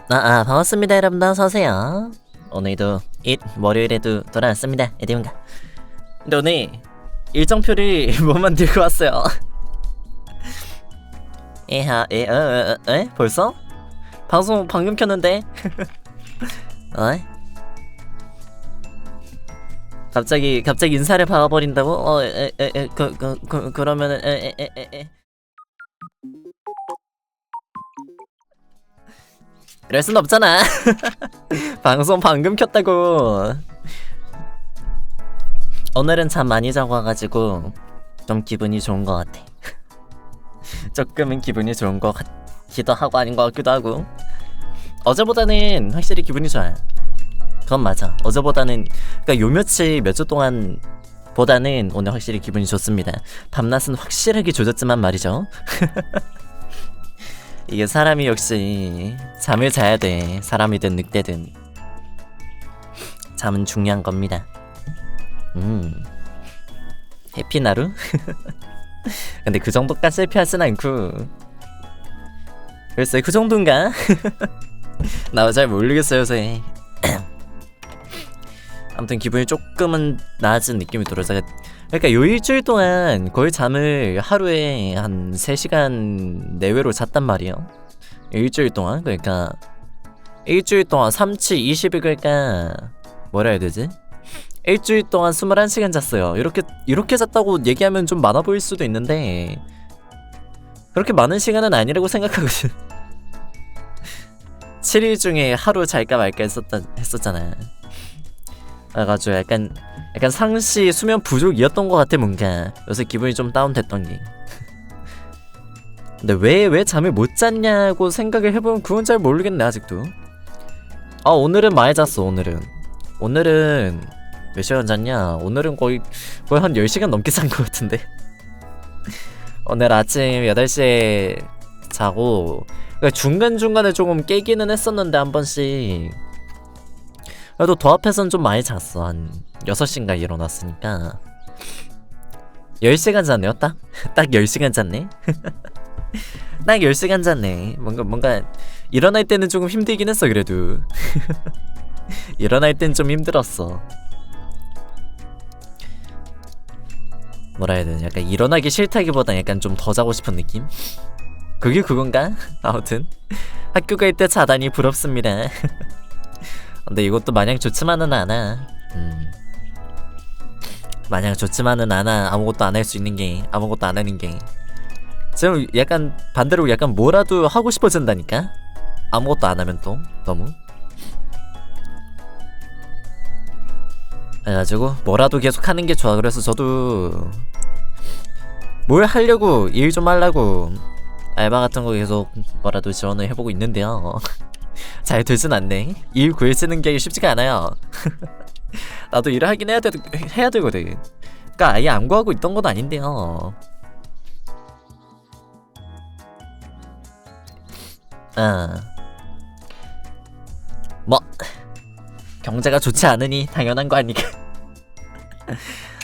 반갑습니다. 여러분들 어서오세요. 오늘도 월요일에도 돌아왔습니다. 에디온가. 근데 오늘 일정표를 못 만들고 왔어요. 벌써? 방송 방금 켰는데? 갑자기 인사를 박아버린다고? 그러면은 이럴 순 없잖아. 방송 방금 켰다고. 오늘은 잠 많이 자고 와가지고 좀 기분이 좋은 것 같아. 조금은 기분이 좋은 것 같기도 하고 아닌 것 같기도 하고. 어제보다는 확실히 기분이 좋아요. 그건 맞아. 어제보다는, 그러니까 요 몇 주 동안 보다는 오늘 확실히 기분이 좋습니다. 밤낮은 확실하게 조졌지만 말이죠. 이게 사람이 역시 잠을 자야 돼. 사람이든 늑대든 잠은 중요한 겁니다. 해피나루? 근데 그 정도까지 해피하진 않고, 글쎄 그 정도인가? 나 잘 모르겠어요 요새. 아무튼 기분이 조금은 나아진 느낌이 들어요. 그러니까 요 일주일 동안 거의 잠을 하루에 한 3시간 내외로 잤단 말이에요. 일주일 동안. 그러니까 일주일 동안 3치 20일, 그러니까 뭐라 해야 되지? 일주일 동안 21시간 잤어요. 이렇게 잤다고 얘기하면 좀 많아 보일 수도 있는데 그렇게 많은 시간은 아니라고 생각하거든. 7일 중에 하루 잘까 말까 했었잖아. 그래가지고 약간 상시 수면 부족이었던 것 같아. 뭔가 요새 기분이 좀 다운됐던 게. 근데 왜 잠을 못 잤냐고 생각을 해보면 그건 잘 모르겠네 아직도. 오늘은 많이 잤어. 오늘은 몇 시간 잤냐? 오늘은 거의 한 10시간 넘게 잔 것 같은데. 오늘 아침 8시에 자고, 그러니까 중간중간에 조금 깨기는 했었는데 한 번씩. 그래도 도합해서는 좀 많이 잤어. 한 6시인가 일어났으니까 10시간 잤네요. 딱 10시간 잤네. 딱 10시간 잤네. 뭔가 일어날 때는 조금 힘들긴 했어. 그래도 일어날 땐 좀 힘들었어. 뭐라 해야 되나, 약간 일어나기 싫다기보단 약간 좀 더 자고 싶은 느낌? 그게 그건가? 아무튼 학교 갈 때 자다니 부럽습니다. 근데 이것도 마냥 좋지만은 않아. 마냥 좋지만은 않아. 아무것도 안 할 수 있는 게, 아무것도 안 하는 게. 지금 약간 반대로 약간 뭐라도 하고 싶어진다니까? 아무것도 안 하면 또 너무. 그래가지고 뭐라도 계속 하는 게 좋아. 그래서 저도 뭘 하려고, 일 좀 하려고 알바 같은 거 계속 뭐라도 지원을 해보고 있는데요. 잘 되진 않네. 일 구해지는 게 쉽지가 않아요. 나도 일을 하긴 해야 되거든. 그니까 아예 안 구하고 있던 건 아닌데요. 뭐 경제가 좋지 않으니 당연한 거 아니까.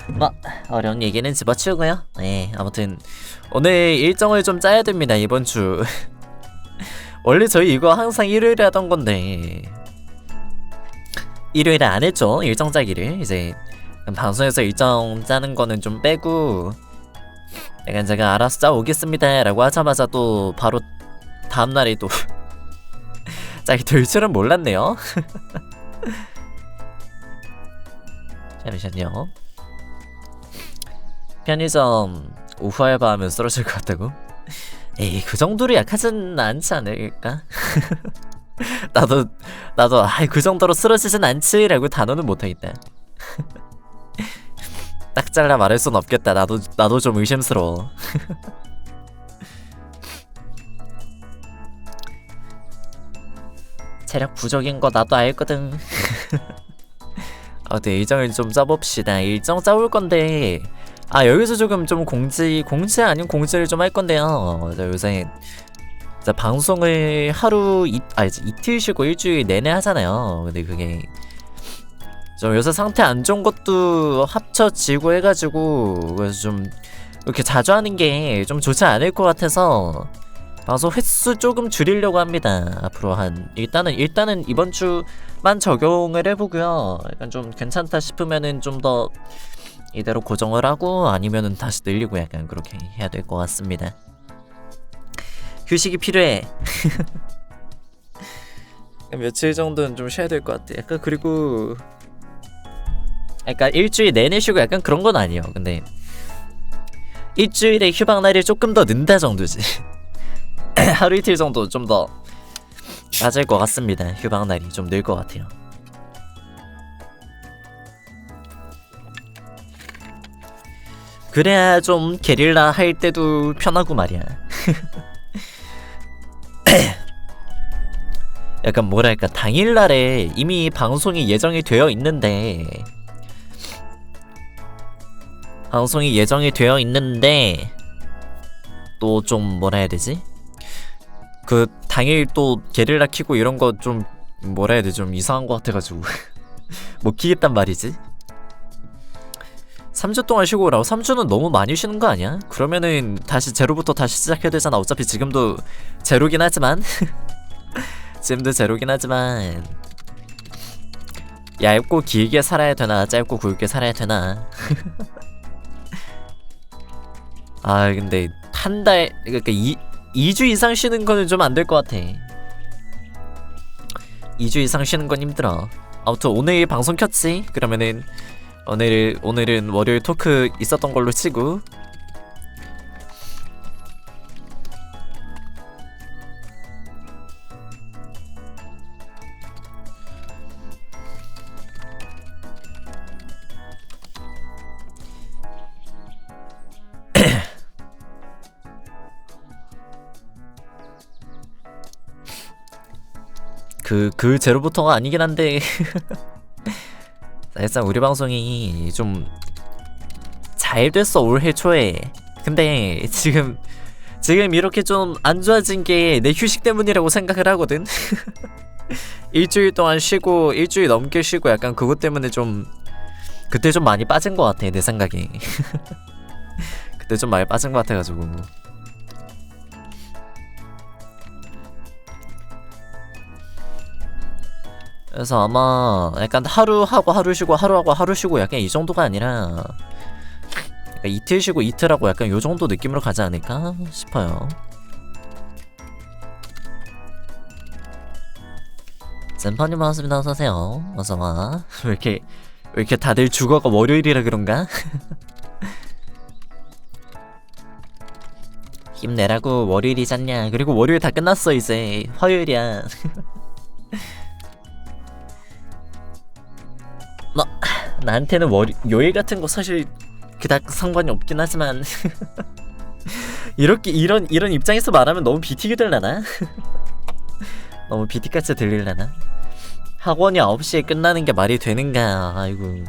뭐 어려운 얘기는 집어치우고요. 네, 아무튼 오늘 일정을 좀 짜야 됩니다. 이번 주. 원래 저희 이거 항상 일요일에 하던 건데 일요일에 안 했죠. 일정 짜기를. 이제 방송에서 일정 짜는 거는 좀 빼고 약간 제가 알아서 짜오겠습니다 라고 하자마자 또 바로 다음날에 또 짜기 될 줄은 몰랐네요. 잠시만요. 편의점 오후 알바하면 쓰러질 것 같다고? 에이, 그 정도로 약하진 않지 않을까? 나도 그 정도로 쓰러지진 않지라고 단어는 못하겠다. 딱 잘라 말할 순 없겠다. 나도 좀 의심스러워. 체력 부족인 거 나도 알거든. 네, 일정을 좀 짜봅시다. 일정 짜올 건데, 여기서 조금 좀 공지 아닌 공지를 좀 할 건데요. 요새 방송을 이틀 쉬고 일주일 내내 하잖아요. 근데 그게 좀 요새 상태 안 좋은 것도 합쳐지고 해가지고, 그래서 좀 이렇게 자주 하는 게 좀 좋지 않을 것 같아서 방송 횟수 조금 줄이려고 합니다. 앞으로 한 일단은 이번 주만 적용을 해보고요. 약간 좀 괜찮다 싶으면은 좀 더 이대로 고정을 하고 아니면은 다시 늘리고 약간 그렇게 해야 될 것 같습니다. 휴식이 필요해. 며칠 정도는 좀 쉬어야 될 것 같아. 약간 그리고 약간 일주일 내내 쉬고 약간 그런 건 아니에요. 근데 일주일에 휴방 날이 조금 더 는다 정도지. 하루 이틀 정도 좀 더 낮을 것 같습니다. 휴방 날이 좀 늘 것 같아요. 그래야 좀 게릴라 할 때도 편하고 말이야. 약간 뭐랄까 당일날에 이미 방송이 예정이 되어 있는데 또 좀 뭐라 해야 되지? 그 당일 또 게릴라 키고 이런 거 좀 뭐라 해야 되지? 좀 이상한 거 같아가지고 못 키겠단 말이지. 3주 동안 쉬고 오라고? 3주는 너무 많이 쉬는 거 아니야? 그러면은 다시 제로부터 다시 시작해야 되잖아. 어차피 지금도 제로긴 하지만 얇고 길게 살아야 되나 짧고 굵게 살아야 되나. 아 근데 한 달 그러니까 2주 이상 쉬는 거는 좀 안 될 것 같아. 2주 이상 쉬는 건 힘들어. 아무튼 오늘 방송 켰지? 그러면은 오늘은 월요일 토크 있었던 걸로 치고 그 제로부터가 아니긴 한데 사실상 우리 방송이 좀 잘 됐어 올해 초에. 근데 지금 이렇게 좀 안 좋아진 게 내 휴식 때문이라고 생각을 하거든. 일주일 동안 쉬고 일주일 넘게 쉬고 약간 그것 때문에 좀 그때 좀 많이 빠진 것 같아 내 생각에. 그때 좀 많이 빠진 것 같아가지고. 그래서 아마 약간 하루 하고 하루 쉬고 하루 하고 하루 쉬고 약간 이 정도가 아니라 약간 이틀 쉬고 이틀 하고 약간 요 정도 느낌으로 가지 않을까 싶어요. 젠파님 반갑습니다. 어서오세요. 어서와. 왜 이렇게 다들 주거가 월요일이라 그런가? 힘내라고. 월요일이잖냐. 그리고 월요일 다 끝났어. 이제 화요일이야. 나한테는 요일 같은 거 사실 그닥 상관이 없긴 하지만 이런 입장에서 말하면 너무 비티게 들라나? 너무 비티같이 들릴라나? 학원이 9시에 끝나는 게 말이 되는가? 아이고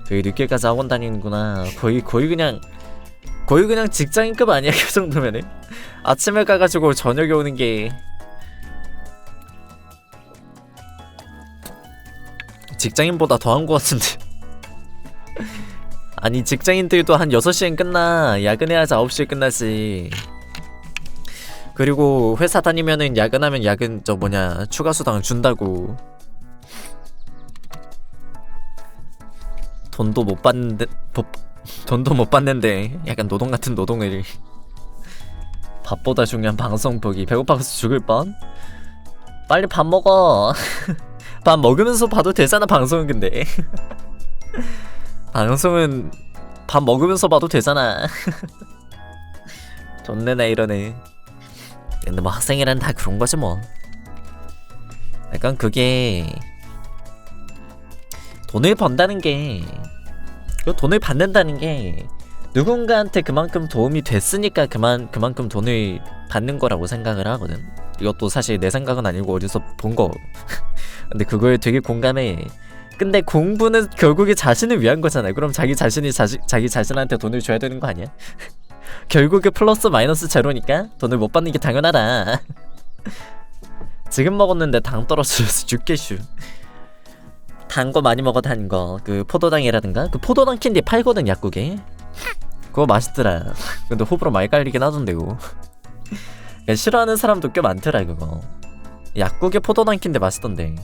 되게 늦게까지 학원 다니는구나. 거의 그냥 직장인급 아니야? 그 정도면은 아침에 가가지고 저녁에 오는 게 직장인보다 더한 것 같은데. 아니 직장인들도 한 6시엔 끝나. 야근해야지 9시에 끝나지. 그리고 회사 다니면은 야근하면 야근 추가 수당을 준다고. 돈도 못 받는데 약간 노동 같은 노동을. 밥보다 중요한 방송 보기. 배고파서 죽을 뻔. 빨리 밥 먹어. 밥 먹으면서 봐도 되잖아 방송은. 근데 방송은 밥 먹으면서 봐도 되잖아. 돈 내나 이러네. 근데 뭐 학생이란 다 그런 거지 뭐. 약간 그게 돈을 번다는 게, 돈을 받는다는 게 누군가한테 그만큼 도움이 됐으니까 그만큼 돈을 받는 거라고 생각을 하거든. 이것도 사실 내 생각은 아니고 어디서 본 거. 근데 그거에 되게 공감해. 근데 공부는 결국에 자신을 위한 거잖아. 그럼 자기 자신한테 돈을 줘야 되는 거 아니야? 결국에 플러스 마이너스 제로니까 돈을 못 받는 게 당연하다. 지금 먹었는데 당 떨어져서 죽겠슈. 단 거 많이 먹어. 단 거. 그 포도당이라든가 그 포도당 캔디 팔거든 약국에. 그거 맛있더라. 근데 호불호 많이 깔리긴 하던데요. 싫어하는 사람도 꽤 많더라 그거. 약국에 포도 남긴데 맛있던데.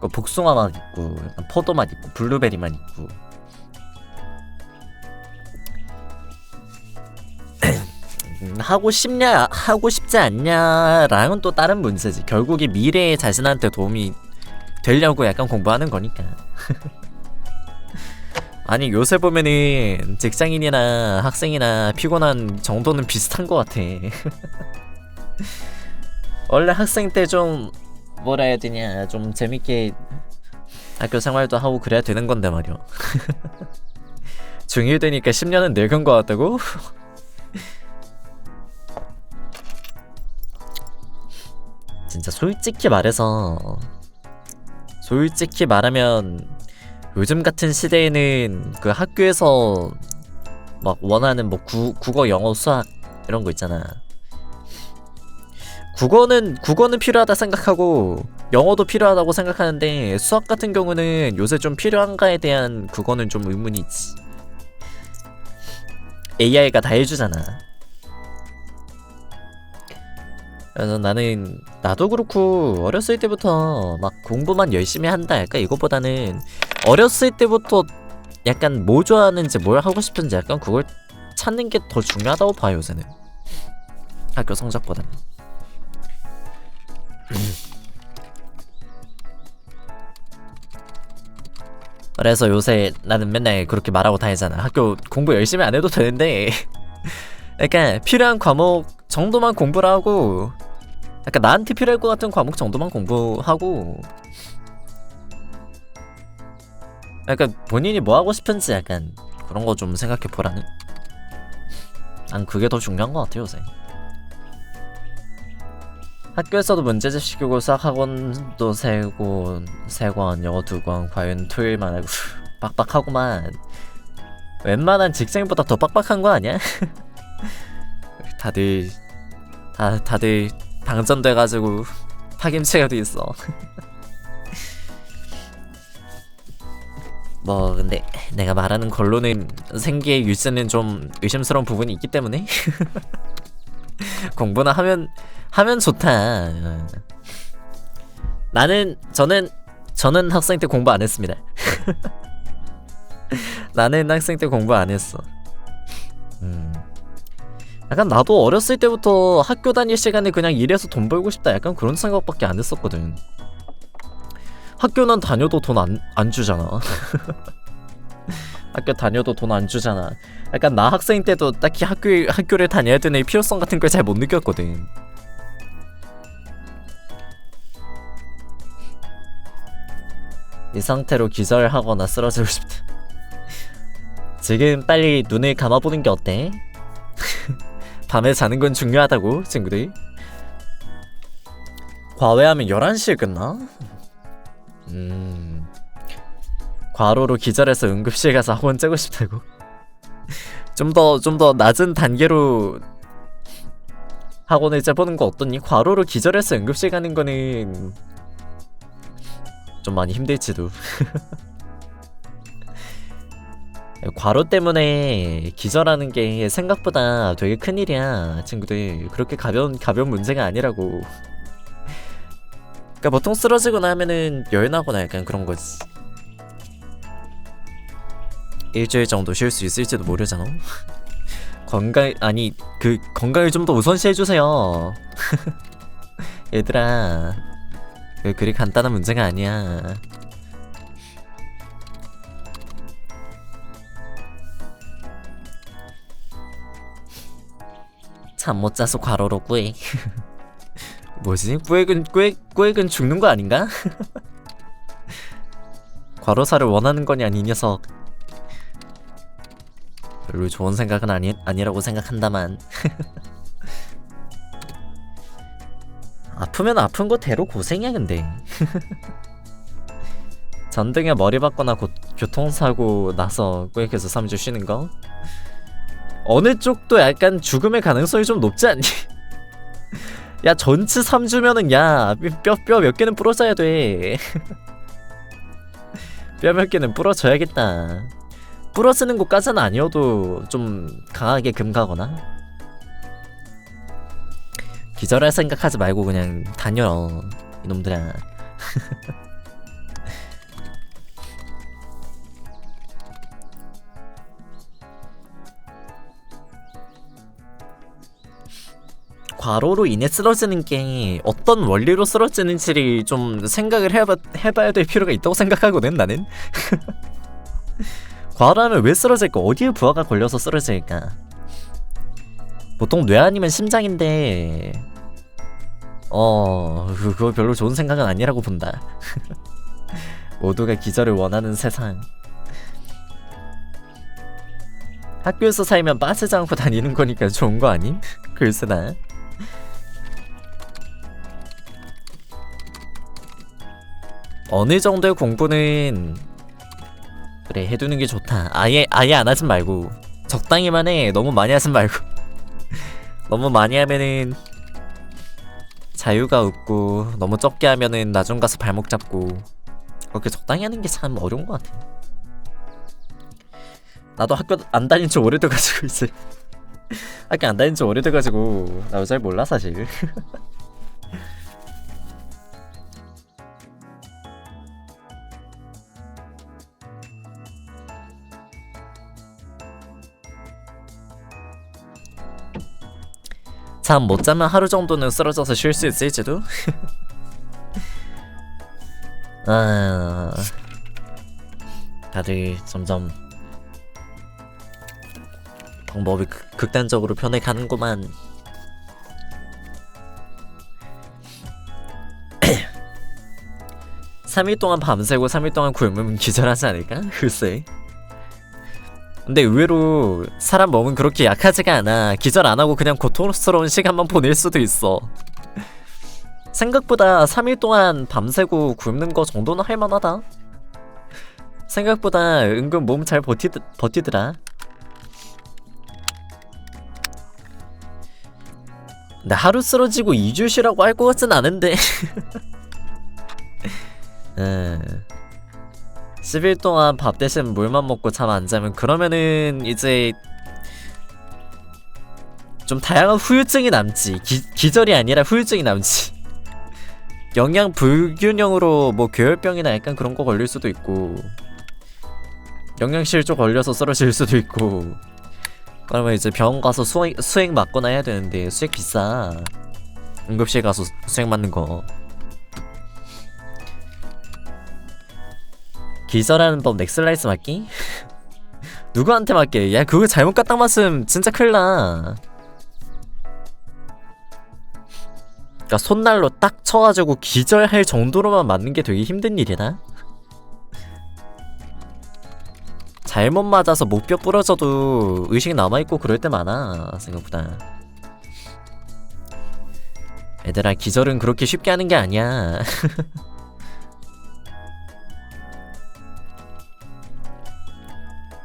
그 복숭아 맛 있고 약간 포도 맛 있고 블루베리 맛 있고. 하고 싶냐 하고 싶지 않냐랑은 또 다른 문제지. 결국에 미래의 자신한테 도움이 되려고 약간 공부하는 거니까. 아니 요새 보면은 직장인이나 학생이나 피곤한 정도는 비슷한 것 같아. 원래 학생 때 좀 뭐라 해야 되냐, 좀 재밌게 학교 생활도 하고 그래야 되는 건데 말이야. 중1 되니까 10년은 늙은 것 같다고? 진짜 솔직히 말하면 요즘 같은 시대에는 그 학교에서 막 원하는 뭐 국어, 영어, 수학 이런 거 있잖아. 국어는 필요하다 생각하고 영어도 필요하다고 생각하는데 수학 같은 경우는 요새 좀 필요한가에 대한 그거는 좀 의문이 있지. AI가 다 해주잖아. 그래서 나도 그렇고 어렸을 때부터 막 공부만 열심히 한다 약간 이거보다는 어렸을 때부터 약간 뭐 좋아하는지 뭘 하고 싶은지 약간 그걸 찾는 게 더 중요하다고 봐요 요새는. 학교 성적보다는. 그래서 요새 나는 맨날 그렇게 말하고 다니잖아. 학교 공부 열심히 안 해도 되는데 약간 필요한 과목 정도만 공부를 하고, 약간 나한테 필요할 것 같은 과목 정도만 공부하고, 약간 본인이 뭐 하고 싶은지 약간 그런 거 좀 생각해 보라는. 난 그게 더 중요한 것 같아 요새. 학교에서도 문제집 시키고 수학 학원도 3권, 영어 2권, 과외는 토요일만 하고 빡빡하구만. 웬만한 직장인보다 더 빡빡한 거 아니야? 다들 당첨돼가지고 파김치가 돼 있어. 뭐 근데 내가 말하는 걸로는 생계의 유지는 좀 의심스러운 부분이 있기 때문에 공부나 하면 좋다. 저는 학생 때 공부 안 했습니다. 나는 학생 때 공부 안 했어. 약간 나도 어렸을 때부터 학교 다닐 시간에 그냥 일해서 돈 벌고 싶다 약간 그런 생각밖에 안 했었거든. 학교는 다녀도 돈 안 주잖아. 학교 다녀도 돈 안 주잖아. 약간 나 학생 때도 딱히 학교를 다녀야 되는 필요성 같은 걸 잘 못 느꼈거든. 이 상태로 기절하거나 쓰러지고 싶다. 지금 빨리 눈을 감아보는 게 어때? 밤에 자는 건 중요하다고 친구들. 과외하면 11시에 끝나? 과로로 기절해서 응급실 가서 학원 째고 싶다고? 좀 더 낮은 단계로 학원을 째보는 거 어떠니? 과로로 기절해서 응급실 가는 거는 좀 많이 힘들지도. 과로 때문에 기절하는 게 생각보다 되게 큰일이야 친구들. 그렇게 가벼운 문제가 아니라고. 그러니까 보통 쓰러지거나 하면은 열나거나 약간 그런 거지. 일주일 정도 쉴 수 있을지도 모르잖아. 건강을 좀 더 우선시 해주세요. 얘들아, 그리 간단한 문제가 아니야. 잠 못 자서 과로로 꾸액. 뭐지? 꾸액은 죽는 거 아닌가? 과로사를 원하는 거냐 이 녀석. 별로 좋은 생각은 아니라고 생각한다만. 아프면 아픈 거대로 고생이야 근데. 전등에 머리 박거나 교통사고 나서 꾸액해서 3주 쉬는 거? 어느 쪽도 약간 죽음의 가능성이 좀 높지 않니? 야 전치 3주면은 야 뼈 몇 개는 부러져야 돼. 뼈 몇 개는 부러져야겠다. 부러지는 곳까지는 아니어도 좀 강하게 금 가거나. 기절할 생각하지 말고 그냥 다녀 이놈들아. 과로로 인해 쓰러지는 게 어떤 원리로 쓰러지는지를 좀 생각을 해봐야 될 필요가 있다고 생각하거든 나는. 과로하면 왜 쓰러질까? 어디에 부하가 걸려서 쓰러질까? 보통 뇌 아니면 심장인데 그거 별로 좋은 생각은 아니라고 본다. 모두가 기절을 원하는 세상. 학교에서 살면 빠지지 않고 다니는 거니까 좋은 거 아님? 글쎄나. 어느 정도의 공부는 그래 해두는 게 좋다. 아예 안 하진 말고 적당히만 해. 너무 많이 하진 말고. 너무 많이 하면은 자유가 없고 너무 적게 하면은 나중 가서 발목 잡고. 그렇게 적당히 하는 게 참 어려운 것 같아. 나도 학교 안 다닌 지 오래돼가지고 이제 학교 안 다닌 지 오래돼가지고 나도 잘 몰라 사실. 잠 못 자면 하루 정도는 쓰러져서 쉴 수 있을지도? 다들 점점 방법이 극단적으로 변해가는구만. (3일) 동안 밤새고 3일 동안 굶으면 기절하지 않을까? 글쎄. 근데 의외로 사람 몸은 그렇게 약하지가 않아. 기절 안하고 그냥 고통스러운 시간만 보낼 수도 있어. 생각보다 3일 동안 밤새고 굶는 거 정도는 할만하다. 생각보다 은근 몸 잘 버티더라. 근데 하루 쓰러지고 2주 쉬라고 할 것 같진 않은데. 10일 동안 밥 대신 물만 먹고 잠 안 자면 그러면은 이제 좀 다양한 후유증이 남지. 기절이 아니라 후유증이 남지. 영양 불균형으로 뭐 괴혈병이나 약간 그런 거 걸릴 수도 있고 영양실조 걸려서 쓰러질 수도 있고. 그러면 이제 병원 가서 수액 맞거나 해야 되는데 수액 비싸. 응급실 가서 수액 맞는 거. 기절하는 법 넥슬라이스 맞기? 누구한테 맞게? 야 그거 잘못 갖다 맞으면 진짜 큰일나. 그니까 손날로 딱 쳐가지고 기절할 정도로만 맞는 게 되게 힘든 일이다. 잘못 맞아서 목뼈 부러져도 의식 남아있고 그럴 때 많아 생각보다. 얘들아 기절은 그렇게 쉽게 하는 게 아니야.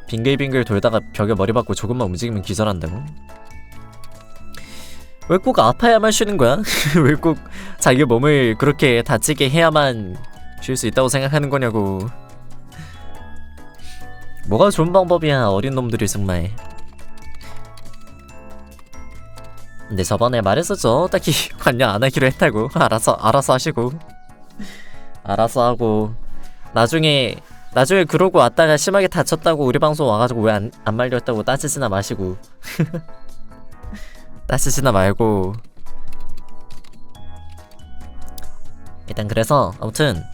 빙글빙글 돌다가 벽에 머리 박고 조금만 움직이면 기절한다고? 왜 꼭 아파야만 쉬는 거야? 왜 꼭 자기 몸을 그렇게 다치게 해야만 쉴 수 있다고 생각하는 거냐고. 뭐가 좋은 방법이야 어린 놈들이 정말. 근데 저번에 말했었죠. 딱히 관여 안 하기로 했다고. 알아서 하시고. 알아서 하고. 나중에 그러고 왔다가 심하게 다쳤다고 우리 방송 와가지고 왜 안 말렸다고 따지지나 마시고. 따지지나 말고. 일단 그래서 아무튼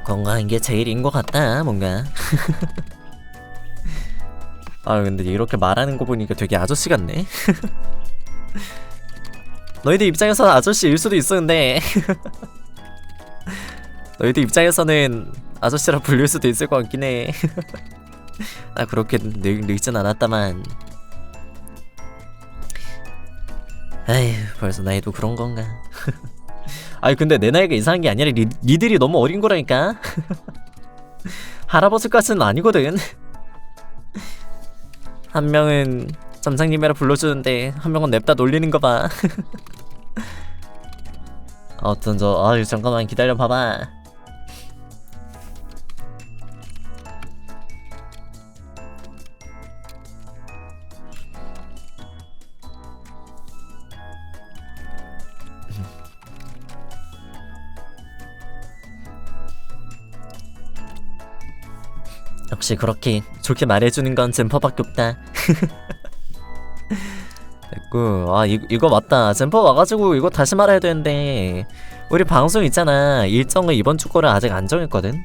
건강한 게 제일인 것 같다 뭔가. 아 근데 이렇게 말하는 거 보니까 되게 아저씨 같네. 너희들 입장에서는 아저씨일 수도 있어. 근데 너희들 입장에서는 아저씨라 불릴 수도 있을 것 같긴 해. 나 그렇게 늙진 않았다만. 에휴 벌써 나이도 그런 건가. 아니 근데 내 나이가 이상한 게 아니라 니들이 너무 어린 거라니까. 할아버지까지는 아니거든. 한 명은 점장님이라 불러주는데 한 명은 냅다 놀리는 거 봐. 아무튼 잠깐만 기다려 봐봐. 역시 그렇게 좋게 말해주는 건 젠퍼밖에 없다. 됐고, 아 이거 맞다. 젠퍼 와가지고 이거 다시 말해야 되는데 우리 방송 있잖아. 일정을 이번 주 거를 아직 안 정했거든.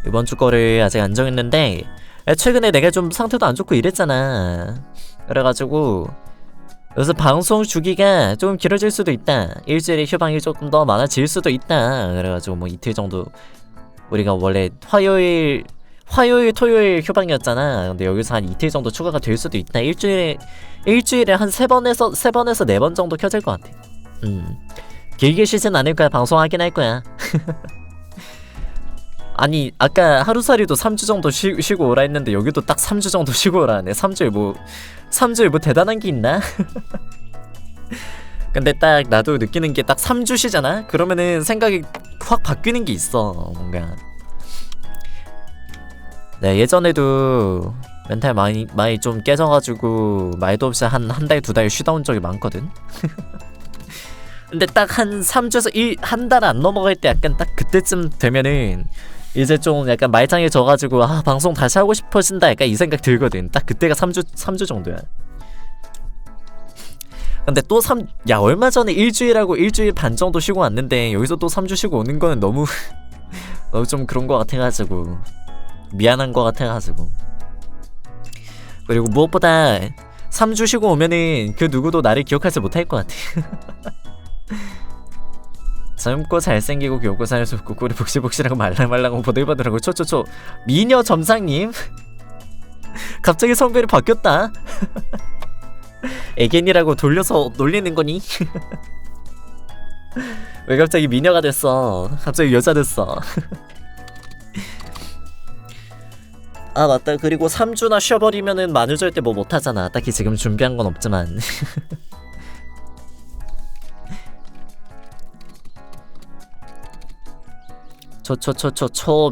이번 주 거를 아직 안 정했는데 최근에 내가 좀 상태도 안 좋고 이랬잖아. 그래가지고 요새 방송 주기가 좀 길어질 수도 있다. 일주일에 휴방이 조금 더 많아질 수도 있다. 그래가지고 뭐 이틀 정도, 우리가 원래 화요일 토요일 휴방이었잖아. 근데 여기서 한 이틀 정도 추가가 될 수도 있다. 일주일에 한 3번에서 4번 정도 켜질 것 같아. 길게 쉬진 않을 거야. 방송하긴 할 거야. 아니 아까 하루살이도 3주 정도 쉬고 오라 했는데 여기도 딱 3주 정도 쉬고 오라 하네. 3주에 뭐 대단한 게 있나? 근데 딱 나도 느끼는 게 딱 3주 쉬잖아? 그러면은 생각이 확 바뀌는 게 있어. 뭔가 네, 예전에도 멘탈 많이 좀 깨져가지고 말도 없이 한 달, 2달 쉬다 온 적이 많거든? 근데 딱 한 3주에서 한 달 안 넘어갈 때 약간 딱 그때쯤 되면은 이제 좀 약간 말짱해져가지고 아 방송 다시 하고 싶어진다 약간 이 생각 들거든. 딱 그때가 3주 정도야. 근데 또 얼마 전에 일주일 반 정도 쉬고 왔는데 여기서 또 3주 쉬고 오는 거는 너무 좀 그런 거 같아가지고 미안한 거 같아가지고. 그리고 무엇보다 3주 쉬고 오면은 그 누구도 나를 기억하지 못할 것 같아. 젊고 잘생기고 귀엽고 살수없고 꼴이 복실복실하고 말랑말랑하고 보들보들하고 초초초 미녀 점상님. 갑자기 성별이 바뀌었다. 애견이라고 돌려서 놀리는 거니? 왜 갑자기 미녀가 됐어? 갑자기 여자 됐어. 아 맞다. 그리고 3주나 쉬어버리면은 만우절 때 뭐 못하잖아. 딱히 지금 준비한 건 없지만.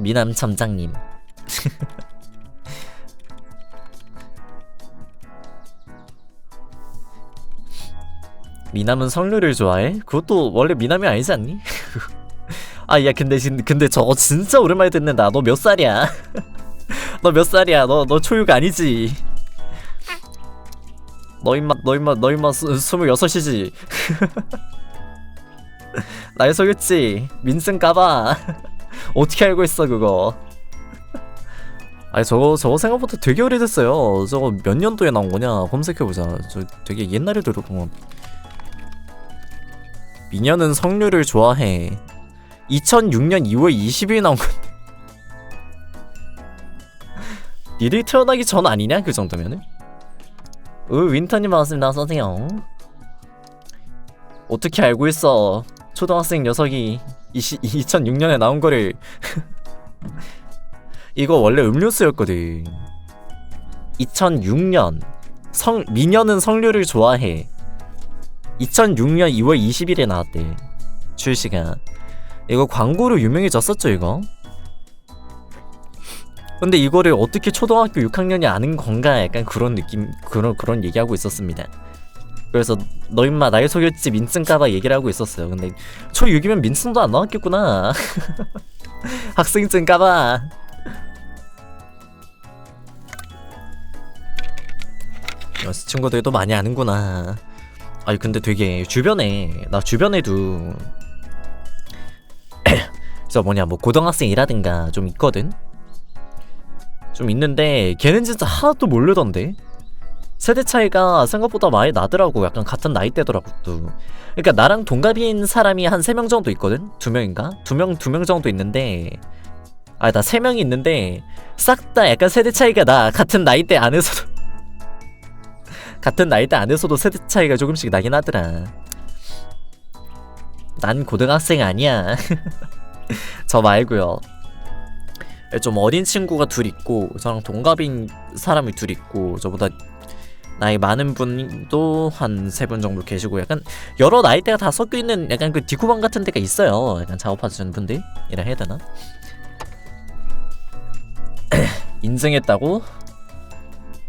미남 점장님. 미남은 성류를 좋아해? 그것도 원래 미남이 아니지 않니? 아 야 근데 저거 진짜 오랜만에 듣는다. 너 몇 살이야? 너 몇 살이야? 너 초육 아니지? 너 임마 26이지? 날 속였지? 민증 까봐. 어떻게 알고 있어 그거? 아니 저거 생각보다 되게 오래됐어요. 저거 몇 년도에 나온 거냐? 검색해보자. 저 되게 옛날에 들었구만. 미녀는 성류를 좋아해. 2006년 2월 20일 나온 건데. 니들이 태어나기 전 아니냐? 그 정도면은? 윈터님 반갑습니다. 어서오세요. 어떻게 알고 있어? 초등학생 녀석이 2006년에 나온 거를. 이거 원래 음료수였거든. 2006년 미녀는 성류를 좋아해. 2006년 2월 20일에 나왔대. 출시가. 이거 광고로 유명해졌었죠 이거? 근데 이거를 어떻게 초등학교 6학년이 아는 건가 약간 그런 느낌, 그런 얘기하고 있었습니다. 그래서 너 임마 날 속였지 민증 까봐 얘기를 하고 있었어요. 근데 초6이면 민증도 안 나왔겠구나. 학생증 까봐. 친구들도 많이 아는구나. 아니 근데 되게 주변에도 저 뭐 고등학생이라든가 좀 있거든? 좀 있는데 걔는 진짜 하나도 모르던데? 세대 차이가 생각보다 많이 나더라고. 약간 같은 나이대더라고 또. 그러니까 나랑 동갑인 사람이 한 3명 정도 있거든? 2명인가? 2명 정도 있는데 나 3명이 있는데 싹 다 약간 세대 차이가 나. 같은 나이대 안에서도 세대 차이가 조금씩 나긴 하더라. 난 고등학생 아니야. 저 말고요. 좀 어린 친구가 둘 있고 저랑 동갑인 사람이 둘 있고 저보다 나이 많은 분도 한 3분 정도 계시고 약간 여러 나이대가 다 섞여있는 약간 그 디코방 같은 데가 있어요. 약간 작업하시는 분들이라 해야 되나? 인증했다고?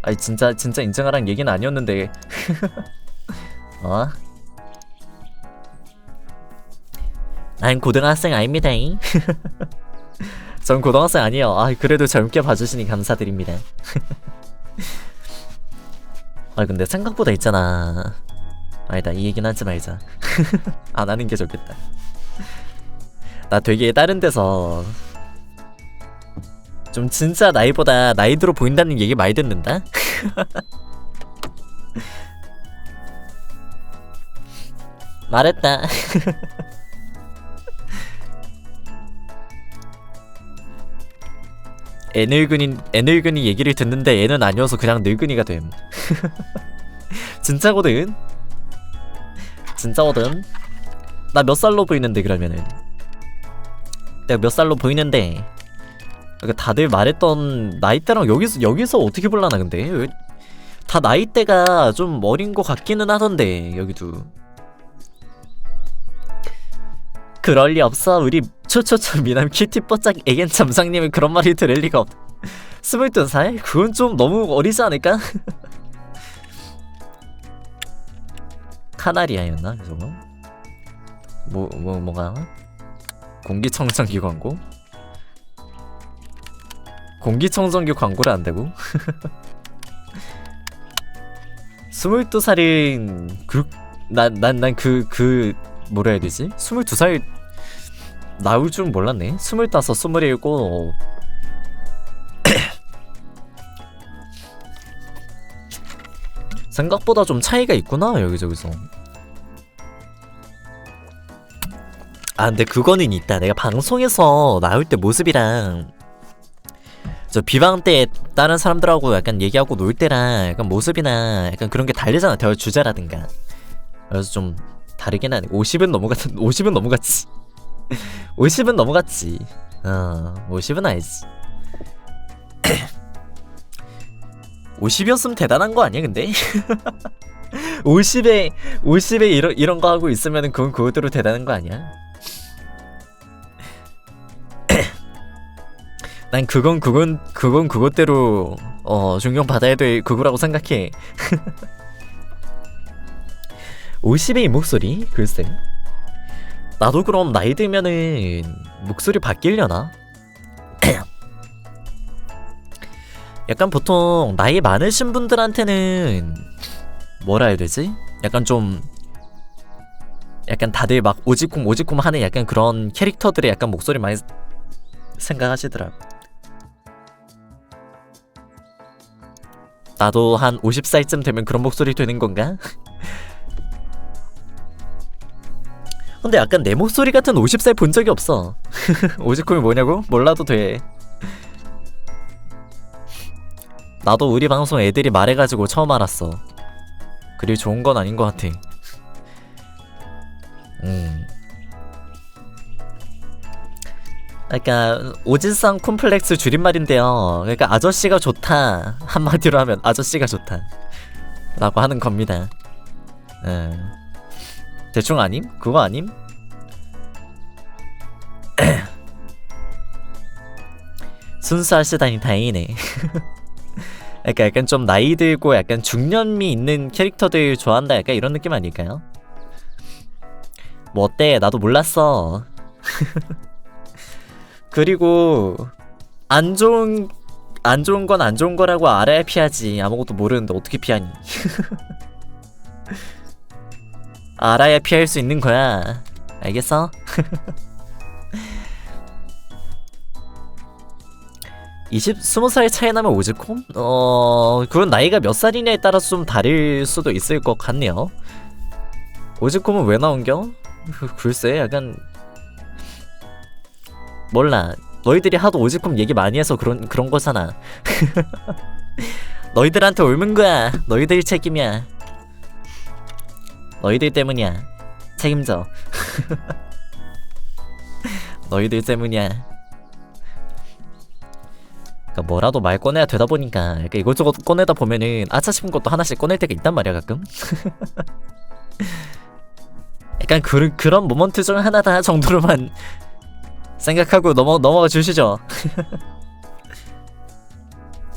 아니 진짜 인증하라는 얘기는 아니었는데. 난 고등학생 아닙니다잉. 전 고등학생 아니에요. 아, 그래도 젊게 봐주시니 감사드립니다. 아, 근데 생각보다 있잖아. 아니다, 이 얘기는 하지 말자. 안 하는 게 좋겠다. 나 되게 다른 데서 좀 진짜 나이보다 나이 들어 보인다는 얘기 많이 듣는다? 말했다. 애늙은이 얘기를 듣는데 애는 아니어서 그냥 늙은이가 됨. 진짜거든? 진짜거든? 나 몇 살로 보이는데 그러면은 내가 몇 살로 보이는데 다들 말했던 나이대랑 여기서 어떻게 볼라나 근데? 왜 다 나이대가 좀 어린 거 같기는 하던데 여기도. 그럴 리 없어. 우리 초초초 미남 키티 뽀짝 애견 잠상님은 그런 말이 들을 리가 없. 22살? 그건 좀 너무 어리지 않을까? 카나리아였나 저거? 뭐가? 공기청정기 광고? 공기청정기 광고를 안 되고? 22살인 난 뭐라 해야 되지? 22살 나올 줄 몰랐네. 25, 27 생각보다 좀 차이가 있구나 여기저기서. 아 근데 그거는 있다. 내가 방송에서 나올 때 모습이랑 저 비방 때 다른 사람들하고 약간 얘기하고 놀 때랑 약간 모습이나 약간 그런 게 다르잖아. 대화 주제라든가. 그래서 좀 다르긴 하네. 50은 넘어갔지. 50은 넘어갔지. 50은 알지. 50이었으면 대단한 거 아니야 근데? 50에 이런 거 하고 있으면은 그건 그거대로 대단한 거 아니야? 난 그건 그것대로 존경받아야 될 그거라고 생각해. 50의 이 목소리? 글쎄. 나도 그럼 나이 들면은 목소리 바뀌려나? 약간 보통 나이 많으신 분들한테는 뭐라 해야 되지? 약간 좀 약간 다들 막 오지쿰 하는 약간 그런 캐릭터들의 약간 목소리 많이 생각하시더라. 나도 한 50살쯤 되면 그런 목소리 되는 건가? 근데 약간 내 목소리 같은 50살 본 적이 없어. 오지쿰이 뭐냐고? 몰라도 돼. 나도 우리 방송 애들이 말해가지고 처음 알았어. 그리 좋은 건 아닌 것 같아. 그러니까 오지상 콤플렉스 줄임말인데요. 그러니까 아저씨가 좋다. 한마디로 하면 아저씨가 좋다 라고 하는 겁니다. 대충 아님? 그거 아님? 순수하시다니 다행이네. 그러니까 약간 좀 나이 들고 약간 중년미 있는 캐릭터들 좋아한다 약간 이런 느낌 아닐까요? 뭐 어때? 나도 몰랐어. 그리고 안 좋은 건 안 좋은 거라고 알아야 피하지. 아무것도 모르는데 어떻게 피하니? 알아야 피할 수 있는 거야. 알겠어? 20살 차이 나면 오지콤? 그건 나이가 몇 살이냐에 따라서 좀 다를 수도 있을 것 같네요. 오지콤은 왜 나온겨? 글쎄 약간 몰라. 너희들이 하도 오지콤 얘기 많이 해서 그런 거잖아. 너희들한테 옮은 거야. 너희들 책임이야. 너희들 때문이야. 책임져. 너희들 때문이야. 그러니까 뭐라도 말 꺼내야 되다 보니까 그러니까 이것저것 꺼내다 보면은 아차 싶은 것도 하나씩 꺼낼 때가 있단 말이야 가끔. 약간 그런 모먼트 중 하나다 정도로만 생각하고 넘어가 주시죠.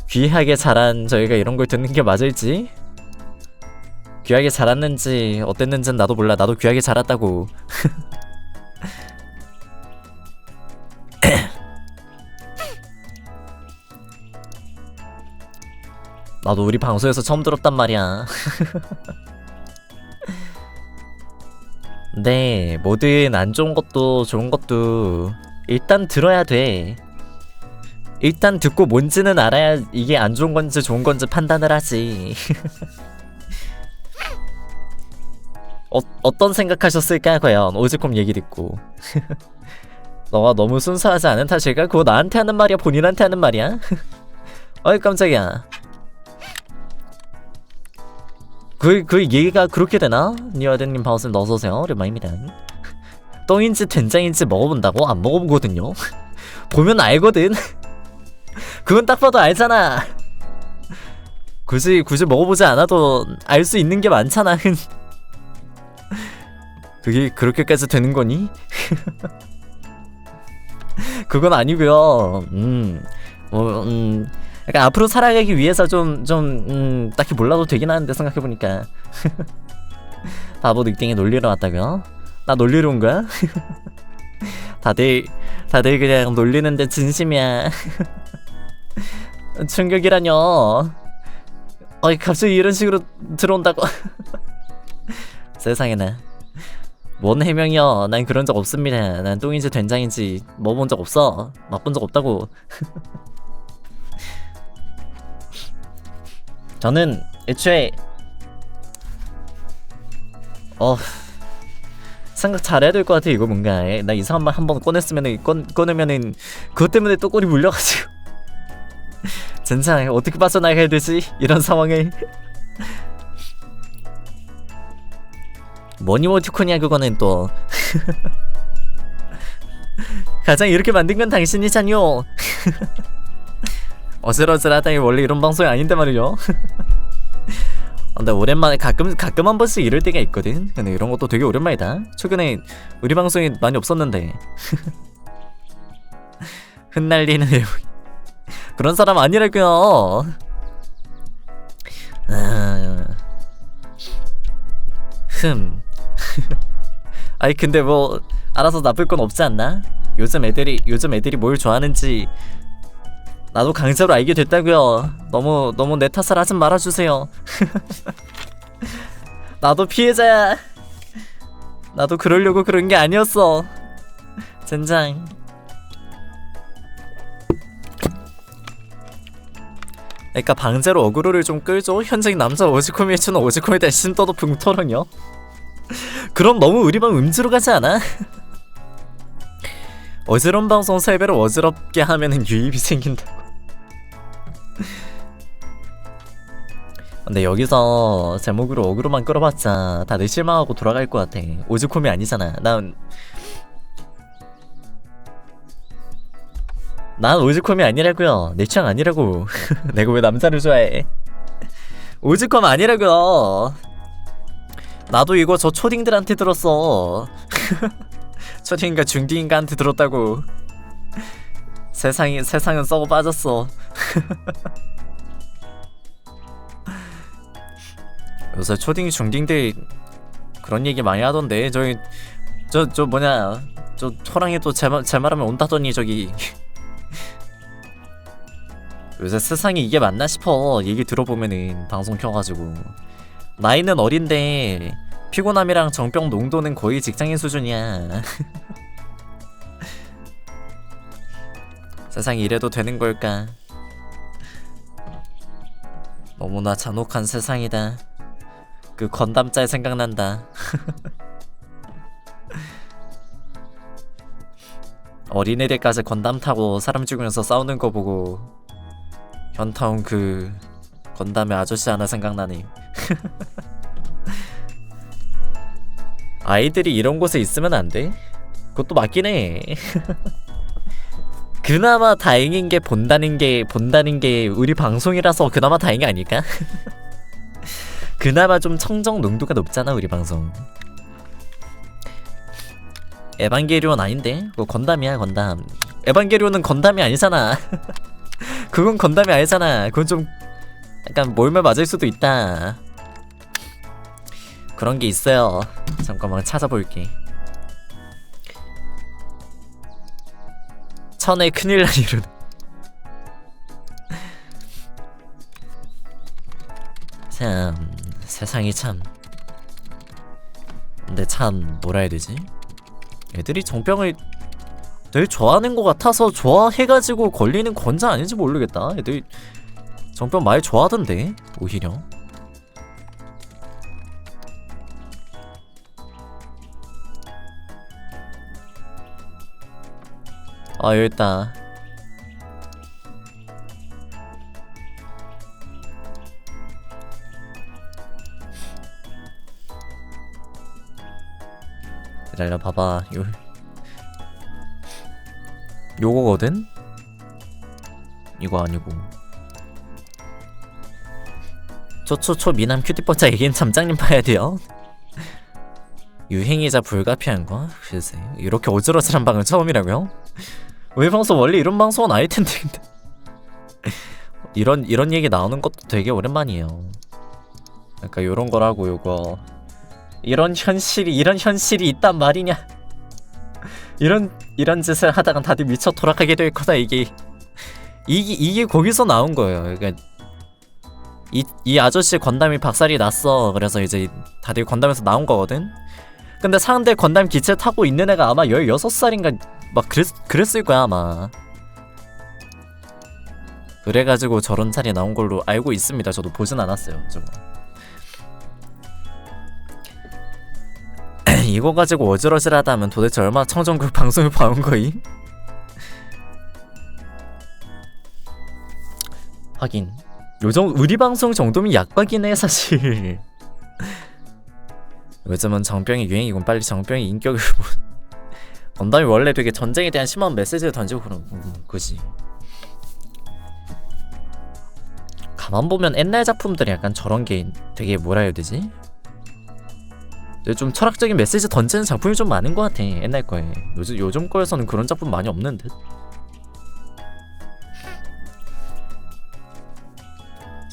귀하게 자란 저희가 이런 걸 듣는 게 맞을지, 귀하게 자랐는지 어땠는지는 나도 몰라. 나도 귀하게 자랐다고. 나도 우리 방송에서 처음 들었단 말이야. 근데 뭐든 안 좋은 것도 좋은 것도 일단 들어야 돼. 일단 듣고 뭔지는 알아야 이게 안 좋은 건지 좋은 건지 판단을 하지. 어떤 생각하셨을까 과연 오지콤 얘기 듣고. 너가 너무 순수하지 않은 탓일까? 그거 나한테 하는 말이야 본인한테 하는 말이야? 어이 깜짝이야. 그 얘기가 그렇게 되나? 니와드님 바우스님 어서오세요. 오랜만입니다. 똥인지 된장인지 먹어본다고? 안 먹어보거든요. 보면 알거든. 그건 딱 봐도 알잖아. 굳이 먹어보지 않아도 알 수 있는 게 많잖아. 그게 그렇게까지 되는 거니? 그건 아니고요. 약간 앞으로 살아가기 위해서 딱히 몰라도 되긴 하는데 생각해보니까. 바보 늑땡이 놀리러 왔다고요? 나 놀리러 온 거야? 다들 그냥 놀리는데 진심이야. 충격이라뇨. 갑자기 이런 식으로 들어온다고. 세상에나. 뭔 해명이여. 난 그런 적 없습니다. 난 똥인지 된장인지 먹어본 적 없어. 맛본 적 없다고. 저는 애초에 생각 잘해야 될 것 같아. 이거 뭔가 나 이상한 말 한번 꺼내면은 그것 때문에 또 꼴이 물려가지고. 진짜 어떻게 빠져나가야 되지? 이런 상황에. 뭐 이모티콘이야 그거는 또. 가장 이렇게 만든 건 당신이잖요. 어슬어슬하다니 원래 이런 방송이 아닌데 말이죠. 근데 오랜만에 가끔 한 번씩 이럴 때가 있거든. 근데 이런 것도 되게 오랜만이다. 최근에 우리 방송이 많이 없었는데. 흩날리는 그런 사람 아니라고요. 아니 근데 뭐 알아서 나쁠 건 없지 않나? 요즘 애들이 뭘 좋아하는지 나도 강제로 알게 됐다고요. 너무 내 탓을 하진 말아주세요. 나도 피해자야. 나도 그러려고 그런 게 아니었어. 젠장. 그러니까 방제로 어그로를 좀 끌죠. 현직 남자 오지코미에 주는 오지코미에 대한 심도도 붕토론이요. 그럼 너무 우리 방 음주로 가지 않아? 어지러운 방송 3배로 어지럽게 하면은 유입이 생긴다고. 근데 여기서 제목으로 어그로만 끌어봤자 다들 실망하고 돌아갈 것 같아. 오지코미 아니잖아. 난 오지콤이 아니라고요. 내 취향 아니라고. 내가 왜 남자를 좋아해? 오지콤 아니라고요. 나도 이거 저 초딩들한테 들었어. 초딩인가 중딩인가한테 들었다고. 세상은 썩어 빠졌어. 요새 초딩 중딩들 그런 얘기 많이 하던데. 저 뭐냐, 저 호랑이 또 제 말하면 온다더니 저기. 요새 세상에 이게 맞나 싶어. 얘기 들어보면은 방송 켜가지고. 나이는 어린데 피곤함이랑 정병 농도는 거의 직장인 수준이야. 세상이 이래도 되는 걸까? 너무나 잔혹한 세상이다. 그 건담 짤 생각난다. 어린애들까지 건담 타고 사람 죽으면서 싸우는 거 보고 현타온 그 건담의 아저씨 하나 생각나네. 아이들이 이런 곳에 있으면 안 돼? 그것도 맞긴 해. 그나마 다행인 게 본다는 게 우리 방송이라서 그나마 다행이 아닐까? 그나마 좀 청정 농도가 높잖아 우리 방송. 에반게리온 아닌데? 그거 건담이야 건담. 에반게리온은 건담이 아니잖아. 그건 건담이 아니잖아. 그건 좀 약간 몰매 맞을 수도 있다. 그런 게 있어요. 잠깐만 찾아볼게. 천에 큰일 날 일은. 세상이 참. 근데 참 뭐라 해야 되지? 애들이 정병을 되게 좋아하는 것 같아서 좋아해가지고 걸리는 건지 아닌지 모르겠다. 애들 정병 많이 좋아하던데 오히려. 아 여기 있다. 기다려 봐봐. 요거거든? 이거 아니고. 초초초 미남 큐티퍼자 얘기는 잠장님 봐야 돼요. 유행이자 불가피한 거? 글쎄 이렇게 어질어질한 방은 처음이라고요? 우리 방송 원래 이런 방송은 아닐 텐데. 이런 얘기 나오는 것도 되게 오랜만이에요. 그러니까 요런 거라고 요거. 이런 현실이 있단 말이냐? 이런 짓을 하다간 다들 미쳐 돌아가게 될 거다. 이게 거기서 나온 거예요. 그러니까 이 아저씨 건담이 박살이 났어. 그래서 이제 다들 건담에서 나온 거거든. 근데 상대 건담 기체 타고 있는 애가 아마 16살인가 막 그랬을 거야 아마. 그래가지고 저런 짤이 나온 걸로 알고 있습니다. 저도 보진 않았어요 저거. 이거 가지고 어질어질하다면 도대체 얼마나 청정국 방송을 봐온 거임? 하긴 요즘 우리 방송 정도면 약박이네 사실. 요즘은 정병이 유행이군. 빨리 정병이 인격을 건담이 원래 되게 전쟁에 대한 심한 메시지를 던지고 그런 거지. 가만 보면 옛날 작품들이 약간 저런 게 되게 뭐라 해야 되지? 좀 철학적인 메시지 던지는 작품이 좀 많은 것 같아. 옛날 거에. 요즘 거에서는 그런 작품 많이 없는 듯.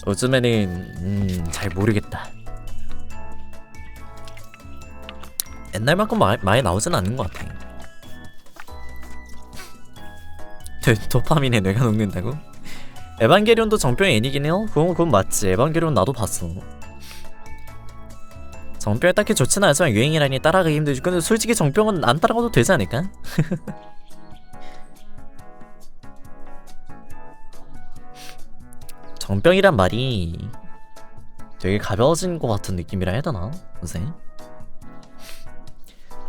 요즘에는 잘 모르겠다. 옛날만큼 많이 나오진 않는 것 같아. 도파민에 뇌가 녹는다고? 에반게리온도 정병의 애니긴 해요? 그건 맞지. 에반게리온 나도 봤어. 정병이 딱히 좋지는 않지만 유행이라니 따라가기 힘들지. 근데 솔직히 정병은 안 따라가도 되지 않을까? 정병이란 말이 되게 가벼워진 것 같은 느낌이라 해야 되나? 요새?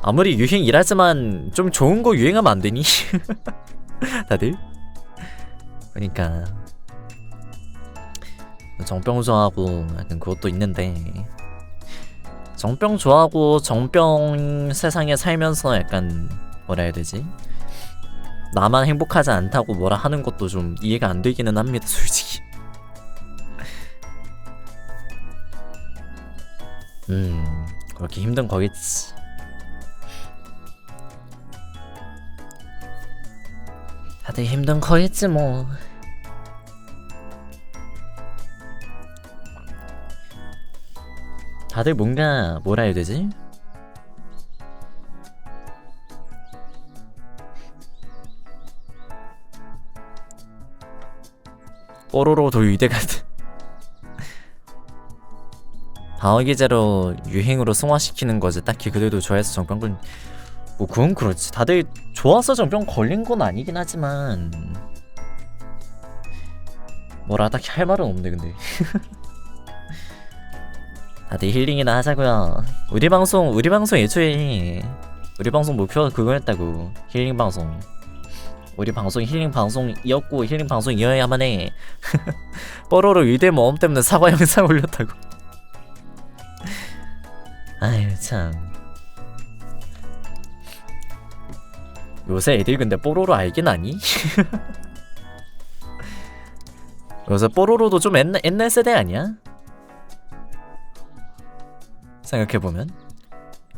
아무리 유행이라지만 좀 좋은 거 유행하면 안 되니? 다들? 그러니까 정병 좋아하고 약간 그것도 있는데, 정병 좋아하고 정병 세상에 살면서 약간 뭐라 해야 되지? 나만 행복하지 않다고 뭐라 하는 것도 좀 이해가 안 되기는 합니다 솔직히. 그렇게 힘든 거겠지. 다들 힘든 거겠지 뭐. 다들 뭔가 뭐라 해야 되지? 뽀로로 도유대 같은 방어기제로 유행으로 승화시키는 거지. 딱히 그들도 좋아해서 정병 뭐 그건 그렇지. 다들 좋아서 정병 걸린 건 아니긴 하지만 뭐라 딱히 할 말은 없네 근데. 다들 힐링이나 하자고요. 우리 방송 애초에 우리 방송 목표가 그거였다고. 힐링 방송. 우리 방송 힐링 방송이었고 힐링 방송 이어야만 해. 뽀로로 위대 모험 때문에 사과 영상 올렸다고. 아유 참. 요새 애들 근데 뽀로로 알긴 아니? 요새 뽀로로도 좀 옛날 세대 아니야? 생각해보면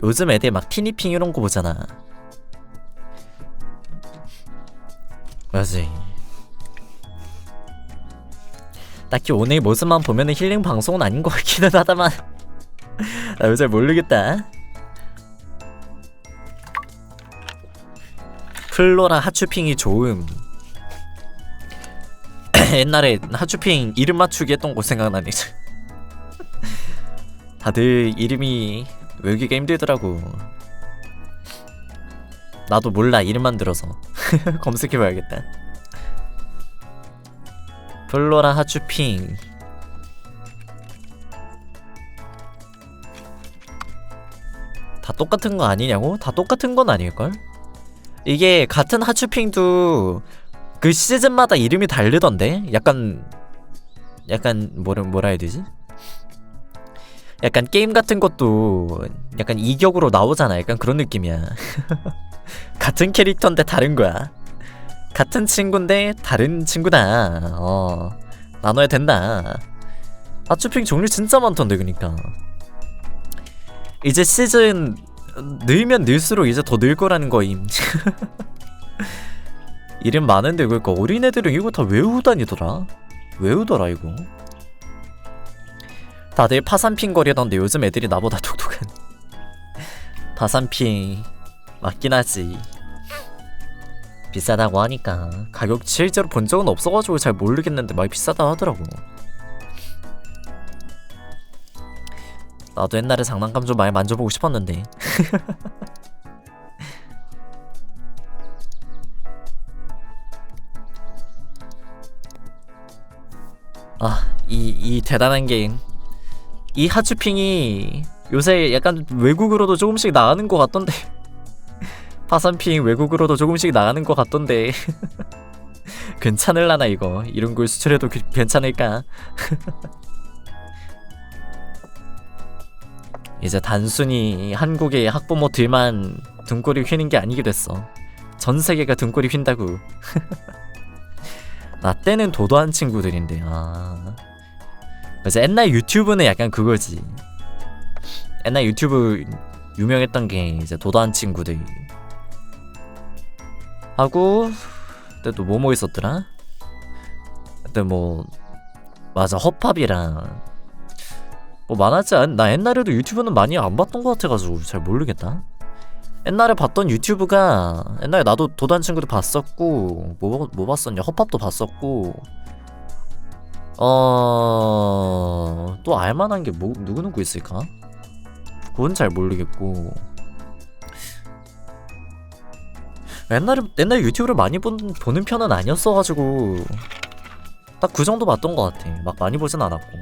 요즘 애들 막 티니핑 이런 거 보잖아. 맞지. 딱히 오늘 모습만 보면은 힐링 방송은 아닌 것 같기는 하다만. 나 잘 모르겠다. 플로라 하츄핑이 좋음. 옛날에 하츄핑 이름 맞추기 했던 거 생각나네. 다들 이름이 외우기가 힘들더라고. 나도 몰라, 이름만 들어서. 검색해봐야겠다. 플로라 하츄핑. 다 똑같은 거 아니냐고? 다 똑같은 건 아닐걸? 이게 같은 하츄핑도 그 시즌마다 이름이 다르던데? 약간 뭐라 해야 되지? 약간 게임 같은 것도 약간 이격으로 나오잖아. 약간 그런 느낌이야. 같은 캐릭터인데 다른 거야. 같은 친구인데 다른 친구다. 나눠야 된다. 하츄핑 종류 진짜 많던데. 그니까 이제 시즌 늘면 늘수록 이제 더 늘 거라는 거임. 이름 많은데 그러니까 어린애들은 이거 다 외우고 다니더라. 외우더라 이거. 다들 파산핑 거리던데 요즘 애들이 나보다 똑똑한. 파산핑 맞긴 하지. 비싸다고 하니까. 가격 실제로 본 적은 없어가지고 잘 모르겠는데 많이 비싸다 하더라고. 나도 옛날에 장난감 좀 많이 만져보고 싶었는데. 이 대단한 게임. 이 하츄핑이 요새 약간 외국으로도 조금씩 나가는 것 같던데. 파산핑 외국으로도 조금씩 나가는 것 같던데. 괜찮을라나 이거. 이런 걸 수출해도 괜찮을까? 이제 단순히 한국의 학부모들만 등골이 휘는 게 아니게 됐어. 전 세계가 등골이 휜다고. 나 때는 도도한 친구들인데. 그래서 옛날 유튜브는 약간 그거지. 옛날 유튜브 유명했던 게 이제 도도한 친구들 하고, 그때 또 뭐뭐 있었더라? 그때 뭐 맞아, 허팝이랑 뭐 많았지 않? 나 옛날에도 유튜브는 많이 안 봤던 것 같아가지고 잘 모르겠다. 옛날에 봤던 유튜브가, 옛날에 나도 도단 친구도 봤었고, 뭐 봤었냐? 허팝도 봤었고, 또 알만한 게 뭐, 누구 있을까? 그건 잘 모르겠고. 옛날에 유튜브를 많이 보는 편은 아니었어가지고 딱 그 정도 봤던 것 같아. 막 많이 보진 않았고.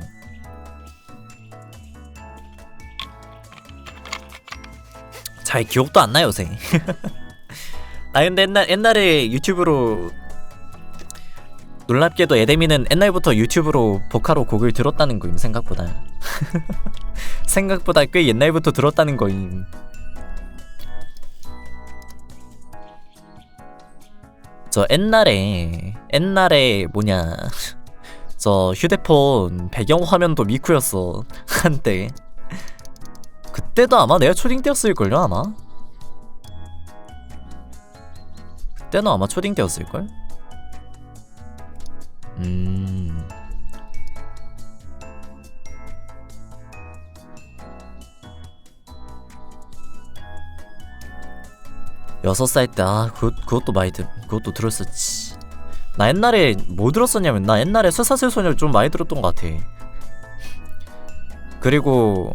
잘 기억도 안 나 요새. 나 근데 옛날에 유튜브로, 놀랍게도 에데미는 옛날부터 유튜브로 보카로 곡을 들었다는 거임. 생각보다. 생각보다 꽤 옛날부터 들었다는 거임. 저 옛날에 뭐냐, 저 휴대폰 배경화면도 미쿠였어. 한때. 그때도 아마 내가 초딩 때였을걸요 아마? 그때는 아마 초딩 때였을걸? 6살 때, 그것도 들었었지. 나 옛날에 뭐 들었었냐면, 나 옛날에 쇠사슬소녀를 좀 많이 들었던 것 같아. 그리고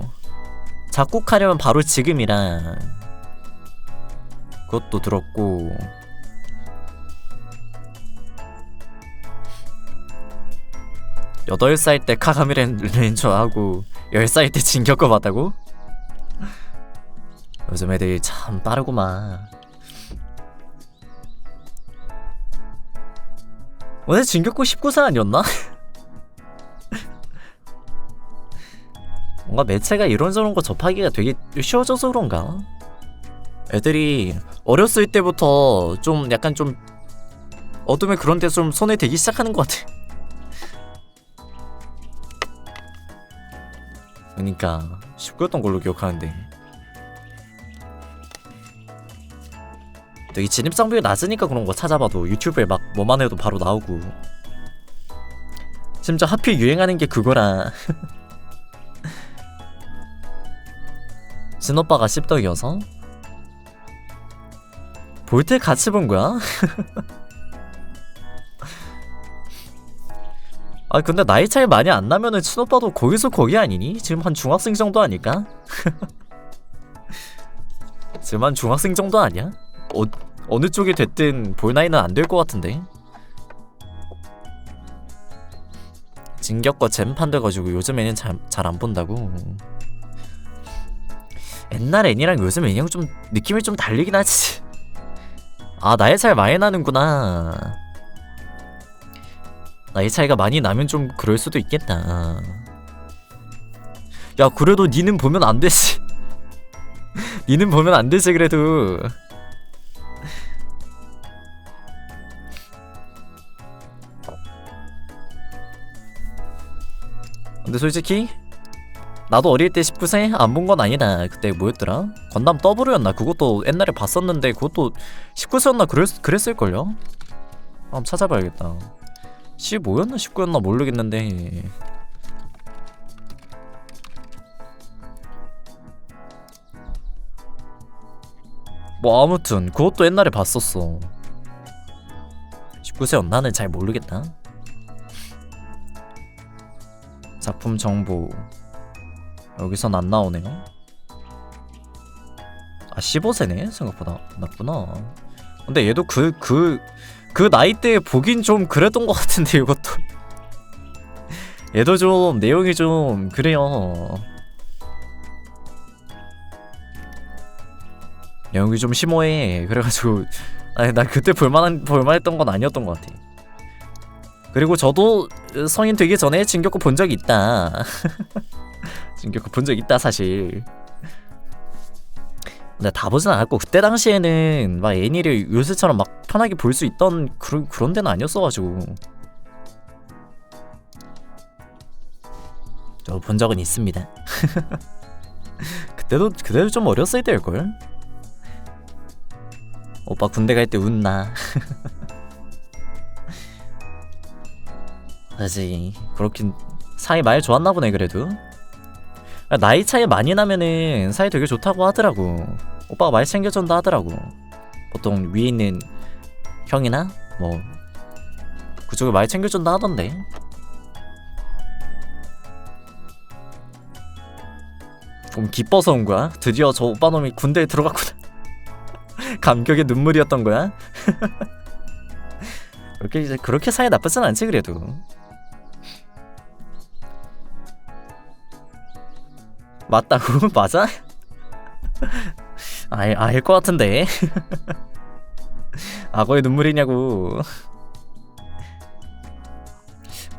작곡하려면 바로 지금이랑 그것도 들었고, 8살 때 카가미 렌저 하고 10살 때 진격거 봤다고? 요즘 애들이 참 빠르구만. 오늘 진격고 19세 아니었나? 뭔가 매체가 이런저런 거 접하기가 되게 쉬워져서 그런가? 애들이 어렸을 때부터 좀 약간 좀 어둠의 그런 데 좀 손에 대기 시작하는 것 같아. 그러니까 19였던 걸로 기억하는데, 되게 진입장벽이 낮으니까 그런 거 찾아봐도 유튜브에 막 뭐만 해도 바로 나오고. 심지어 하필 유행하는 게 그거라. 신오빠가 씹덕이어서 볼 때 같이 본 거야? 아 근데 나이 차이 많이 안 나면은 친오빠도 거기서 거기 아니니? 지금 한 중학생 정도 아닐까? 지금 한 중학생 정도 아니야? 어느 쪽이 됐든 볼 나이는 안 될 것 같은데. 진격과 잼판 돼가지고 요즘 애는 잘 안 본다고. 옛날 애니랑 요즘 애니랑 좀 느낌이 좀 다르긴 하지. 아 나이 차이 많이 나는구나. 나이 차이가 많이 나면 좀 그럴 수도 있겠다. 야 그래도 니는 보면 안 되지. 니는 보면 안 되지 그래도. 근데 솔직히 나도 어릴 때 19세 안 본 건 아니다. 그때 뭐였더라? 건담 W였나? 그것도 옛날에 봤었는데 그것도 19세였나 그랬을걸요? 한번 찾아봐야겠다. 15였나 19였나 모르겠는데. 뭐 아무튼 그것도 옛날에 봤었어. 19세였나는 잘 모르겠다. 작품 정보 여기선 안 나오네요. 아 15세네 생각보다 낮구나. 근데 얘도 그 나이대에 보긴 좀 그랬던 것 같은데 이것도. 얘도 좀 내용이 좀 그래요. 내용이 좀 심오해. 그래가지고 아니 나 그때 볼만했던 건 아니었던 것 같아. 그리고 저도 성인 되기 전에 진격거 본 적이 있다. 진격거 본 적 있다 사실. 근데 다 보진 않았고 그때 당시에는 막 애니를 요새처럼 막 편하게 볼 수 있던 그런 데는 아니었어가지고. 저 본 적은 있습니다. 그때도 좀 어렸을 때일걸. 오빠 군대 갈 때 웃나. 그지 그렇긴 사이 많이 좋았나 보네. 그래도 나이 차이 많이 나면은 사이 되게 좋다고 하더라고. 오빠가 많이 챙겨준다 하더라고. 보통 위에 있는 형이나 뭐 그쪽을 많이 챙겨준다 하던데. 좀 기뻐서 온 거야. 드디어 저 오빠 놈이 군대에 들어갔구나. 감격의 눈물이었던 거야. 그렇게 사이 나쁘진 않지 그래도. 맞다고? 맞아? 알 것 같은데. 악어의 눈물이냐고.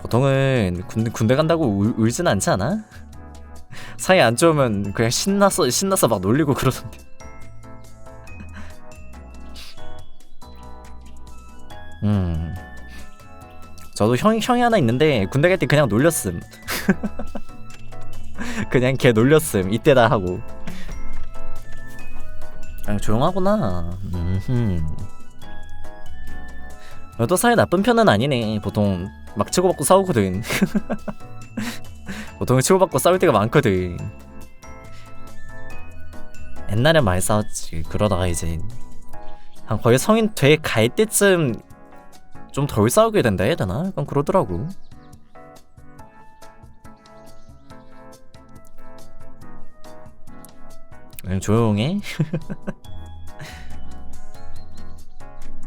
보통은 군대 간다고 울진 않지 않아? 사이 안 좋으면 그냥 신나서 막 놀리고 그러던데. 저도 형이 하나 있는데 군대 갈 때 그냥 놀렸음. 그냥 걔 놀렸음. 이때다 하고. 그냥 조용하구나. 너도 사이 나쁜 편은 아니네. 보통 막 치고받고 싸우거든. 보통 치고받고 싸울 때가 많거든. 옛날엔 많이 싸웠지. 그러다가 이제 한 거의 성인 돼 갈 때쯤 좀 덜 싸우게 된다 해야 되나? 약간 그러더라고. 그냥 조용해.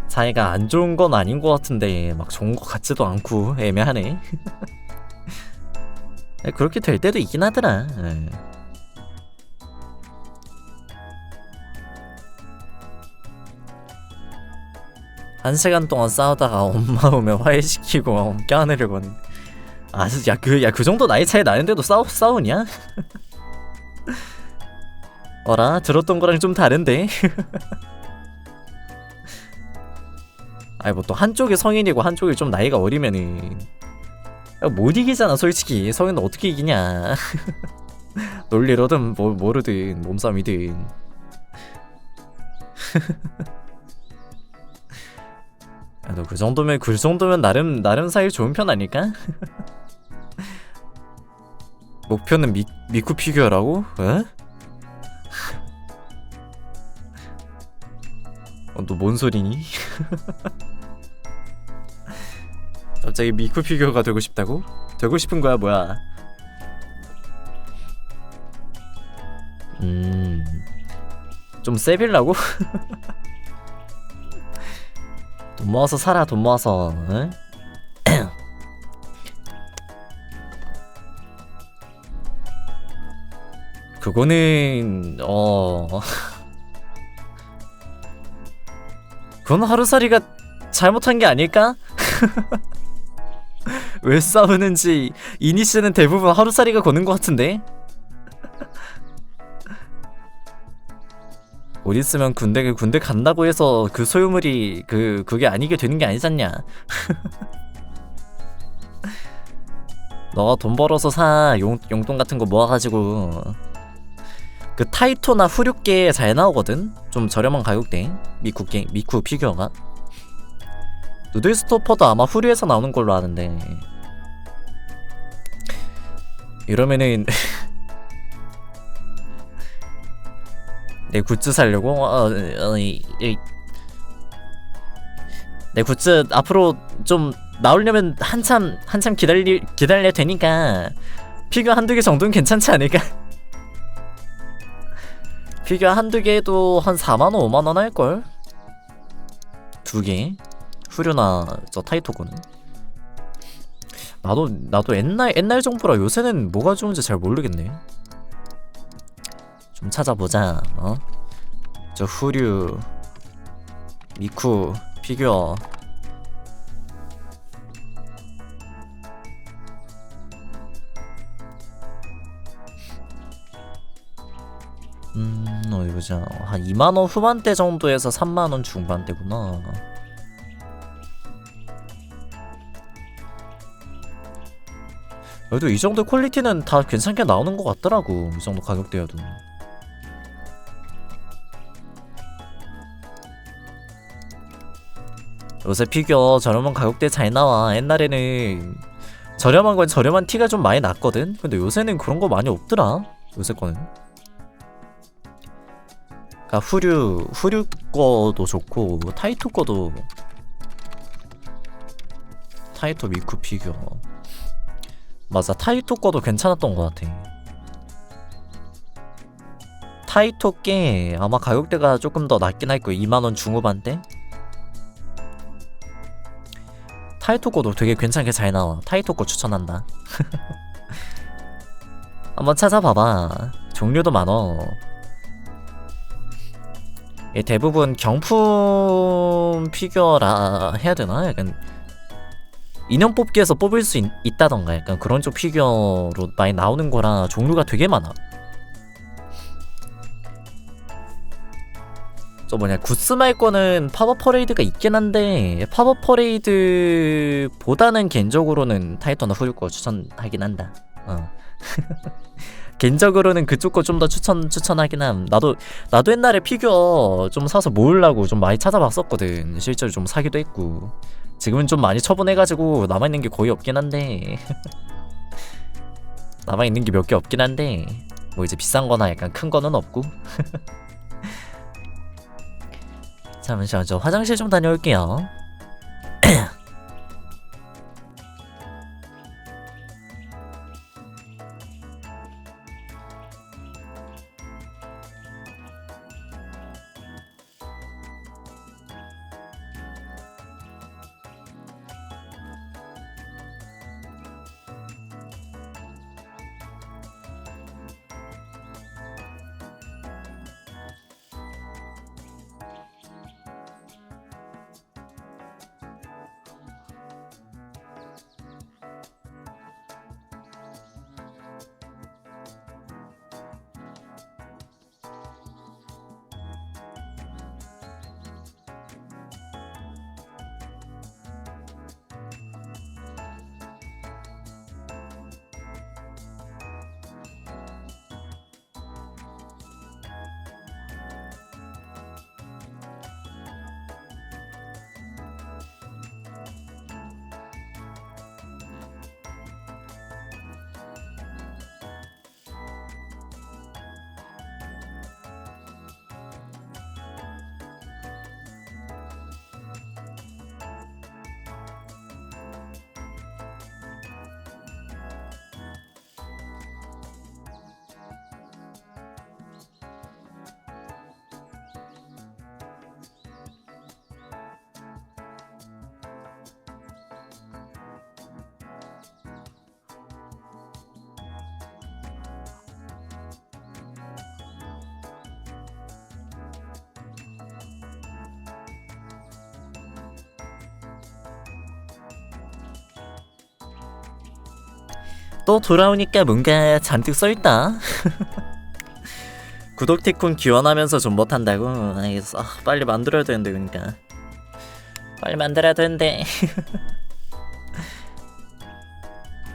사이가 안 좋은 건 아닌 것 같은데 막 좋은 것 같지도 않고 애매하네. 그렇게 될 때도 있긴 하더라. 한 시간 동안 싸우다가 엄마 오면 화해시키고 껴안으려고 하는. 그 정도 나이 차이 나는데도 싸우냐? 어라 들었던 거랑 좀 다른데. 아니 뭐 또 한쪽이 성인이고 한쪽이 좀 나이가 어리면은 못 이기잖아 솔직히. 성인은 어떻게 이기냐. 논리로든 뭐르든 몸싸움이든. 너 그 정도면 나름 사이 좋은 편 아닐까? 목표는 미쿠 피규어라고? 에? 너 뭔 소리니? 갑자기 미쿠 피규어가 되고 싶다고? 되고 싶은 거야 뭐야? 좀 세빌라고? 돈 모아서 살아, 돈 모아서. 응? 그거는 그건 하루살이가 잘못한 게 아닐까? 왜 싸우는지 이니시는 대부분 하루살이가 거는 것 같은데? 곧 있으면 군대 간다고 해서 그 소유물이 그게 아니게 되는 게 아니잖냐. 너가 돈 벌어서 사 용돈 같은 거 모아가지고 그 타이토나 후류께 잘 나오거든? 좀 저렴한 가격대 미쿠 피규어가 누들스토퍼도 아마 후류에서 나오는 걸로 아는데 이러면은 내 굿즈 살려고? 내 굿즈 앞으로 좀 나오려면 한참 기다려야 되니까 피규어 한두 개 정도는 괜찮지 않을까? 피규어 한두 개도 한 4만원 5만원 할걸? 두 개 후류나 저 타이토고는 나도 옛날 정보라 요새는 뭐가 좋은지 잘 모르겠네. 좀 찾아보자. 저 후류 미쿠 피규어 어디 보자. 한 2만원 후반대 정도에서 3만원 중반대구나. 그래도 이 정도 퀄리티는 다 괜찮게 나오는 것 같더라고. 이 정도 가격대여도. 요새 피규어 저렴한 가격대 잘 나와. 옛날에는 저렴한 건 저렴한 티가 좀 많이 났거든. 근데 요새는 그런 거 많이 없더라. 요새 거는. 그러니까 후류 거도 좋고 타이토 거도 타이토 미쿠 피규어 맞아. 타이토 거도 괜찮았던 것 같아. 타이토 게 아마 가격대가 조금 더 낮긴 할 거야. 2만원 중후반대? 타이토 거도 되게 괜찮게 잘 나와. 타이토 거 추천한다. 한번 찾아봐봐. 종류도 많어. 대부분 경품 피규어라 해야 되나? 약간 인형 뽑기에서 뽑을 수 있다던가 약간 그런 쪽 피규어로 많이 나오는 거라 종류가 되게 많아. 저 뭐냐 구스마일 거는 파워 퍼레이드가 있긴 한데 파워 퍼레이드보다는 개인적으로는 타이토나 후류 거 추천하긴 한다. 개인적으로는 그쪽 거 좀 더 추천하긴 함. 나도 옛날에 피규어 좀 사서 모으려고 좀 많이 찾아봤었거든. 실제로 좀 사기도 했고. 지금은 좀 많이 처분해가지고 남아있는 게 거의 없긴 한데 남아있는 게 몇 개 없긴 한데 뭐 이제 비싼 거나 약간 큰 거는 없고. 잠시만 저 화장실 좀 다녀올게요. 또 돌아오니까 뭔가 잔뜩 써있다. 구독 티콘 기원하면서 좀 못한다고? 알겠어. 빨리 만들어야 되는데. 그러니까 빨리 만들어야 되는데.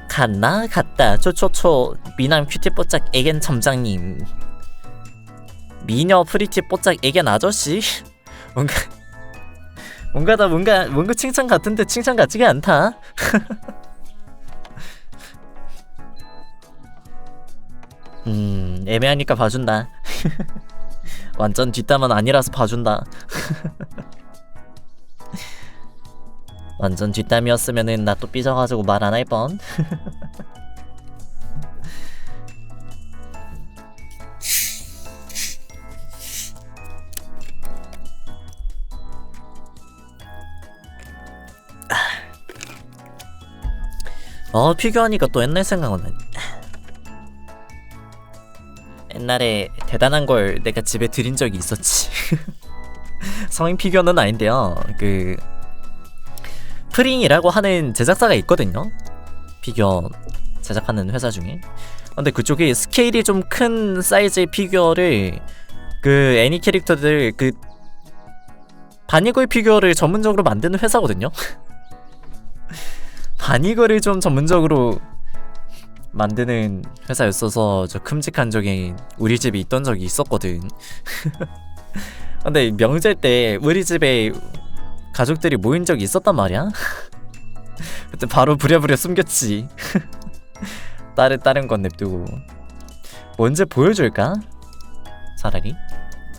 갔나? 갔다. 초초초 미남 큐티 뽀짝 애견 점장님, 미녀 프리티 뽀짝 애견 아저씨. 뭔가 칭찬 같은데 칭찬 같지가 않다. 애매하니까 봐준다. 완전 뒷담은 아니라서 봐준다. 완전 뒷담이었으면은 나 또 삐져가지고 말 안 할 뻔. 피규어하니까 또 옛날 생각나네. 옛날에 대단한 걸 내가 집에 들인 적이 있었지. 성인 피규어는 아닌데요. 그 프링이라고 하는 제작사가 있거든요. 피규어 제작하는 회사 중에. 근데 그쪽이 스케일이 좀 큰 사이즈의 피규어를, 그 애니 캐릭터들, 그 바니걸 피규어를 전문적으로 만드는 회사거든요. 바니걸을 좀 전문적으로 만드는 회사였어서 저 큼직한 적이 우리 집에 있던 적이 있었거든. 근데 명절 때 우리 집에 가족들이 모인 적이 있었단 말이야. 그때 바로 부랴부랴 숨겼지. 다른 건 냅두고. 언제 보여줄까? 차라리